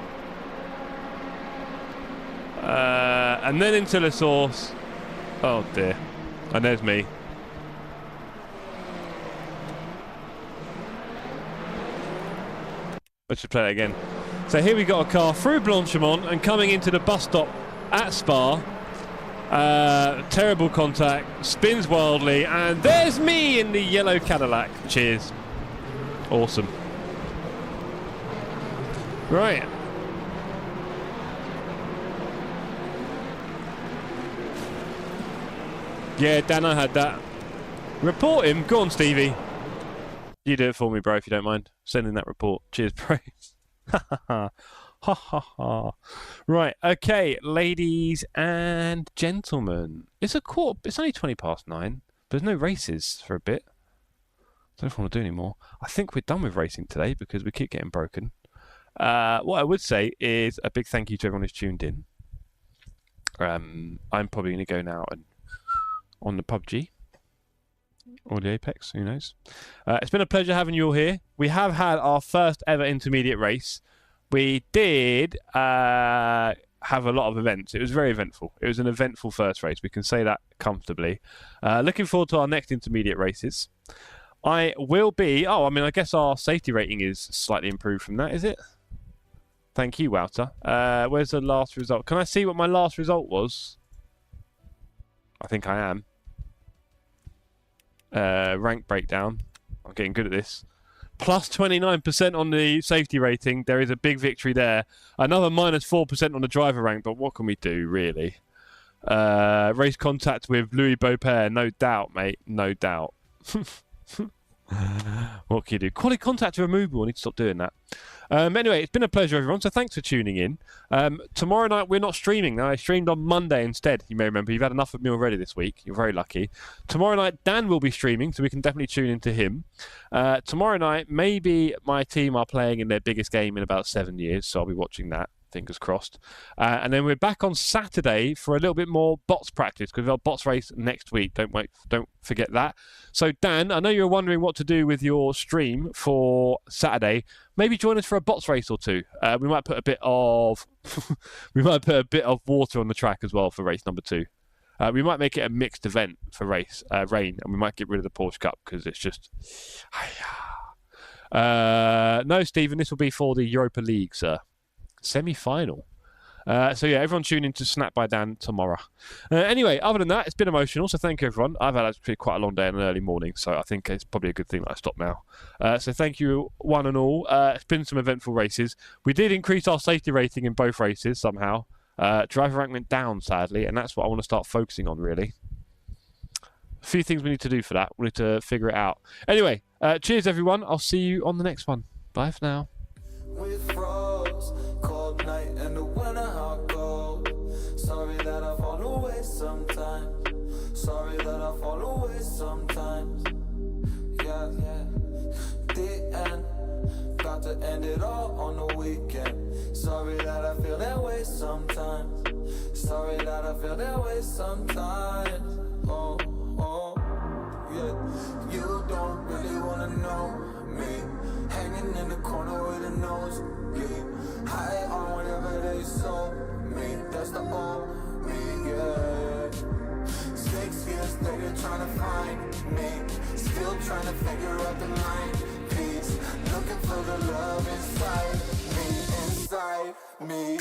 and then into La Source. Oh dear, and there's me. Let's just play it again. So here we got a car through Blanchimont and coming into the bus stop at Spa. Terrible contact, spins wildly, and there's me in the yellow Cadillac. Cheers. Awesome. Right. Yeah, Dan, I had that. Report him. Go on, Stevie. You do it for me, bro, if you don't mind. Send in that report. Cheers, praise. Ha ha ha. Ha ha ha. Right, okay, ladies and gentlemen. It's only 20 past 9. There's no races for a bit. I don't know if I want to do anymore. I think we're done with racing today because we keep getting broken. What I would say is a big thank you to everyone who's tuned in. I'm probably going to go now and on the PUBG. Or the Apex, who knows. It's been a pleasure having you all here. We have had our first ever intermediate race. We did have a lot of events. It was very eventful. It was an eventful first race. We can say that comfortably. Looking forward to our next intermediate races. I will be... Oh, I mean, I guess our safety rating is slightly improved from that, is it? Thank you, Wouter. Where's the last result? Can I see what my last result was? I think I am. Rank breakdown. I'm getting good at this. Plus 29% on the safety rating. There is a big victory there. Another minus 4% on the driver rank, but what can we do, really? Race contact with Louis Beaupere. No doubt, mate. No doubt. What can you do? Quality contact removable. I need to stop doing that. Anyway, it's been a pleasure, everyone. So thanks for tuning in. Tomorrow night, we're not streaming. Now, I streamed on Monday instead. You may remember. You've had enough of me already this week. You're very lucky. Tomorrow night, Dan will be streaming, so we can definitely tune into him. Tomorrow night, maybe my team are playing in their biggest game in about 7 years, so I'll be watching that. Fingers crossed. And then we're back on Saturday for a little bit more bots practice because we've got bots race next week. Don't forget that. So Dan, I know you're wondering what to do with your stream for Saturday. Maybe join us for a bots race or two. We might put a bit of water on the track as well for race number 2. We might make it a mixed event for race rain, and we might get rid of the Porsche Cup because it's just. No, Stephen, this will be for the Europa League, sir. Semi-final. So yeah, everyone tune in to Snap by Dan tomorrow. Anyway, other than that, it's been emotional, so thank you, everyone. I've had actually quite a long day and an early morning, so I think it's probably a good thing that I stop now. So thank you, one and all. It's been some eventful races. We did increase our safety rating in both races somehow. Driver rank went down, sadly, and that's what I want to start focusing on, really. A few things we need to do for that. We need to figure it out. Anyway, cheers, everyone. I'll see you on the next one. Bye for now. With frost, cold night and the winter hot cold. Sorry that I fall away sometimes. Sorry that I fall away sometimes. Yeah, the end. About to end it all on the weekend. Sorry that I feel that way sometimes. Sorry that I feel that way sometimes. Oh, yeah. You don't really wanna know me. Hanging in the corner with a nose bleed. High on whatever they sold me. That's the old me, yeah. 6 years later trying to find me. Still trying to figure out the line piece. Looking for the love inside me, inside me.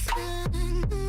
everything.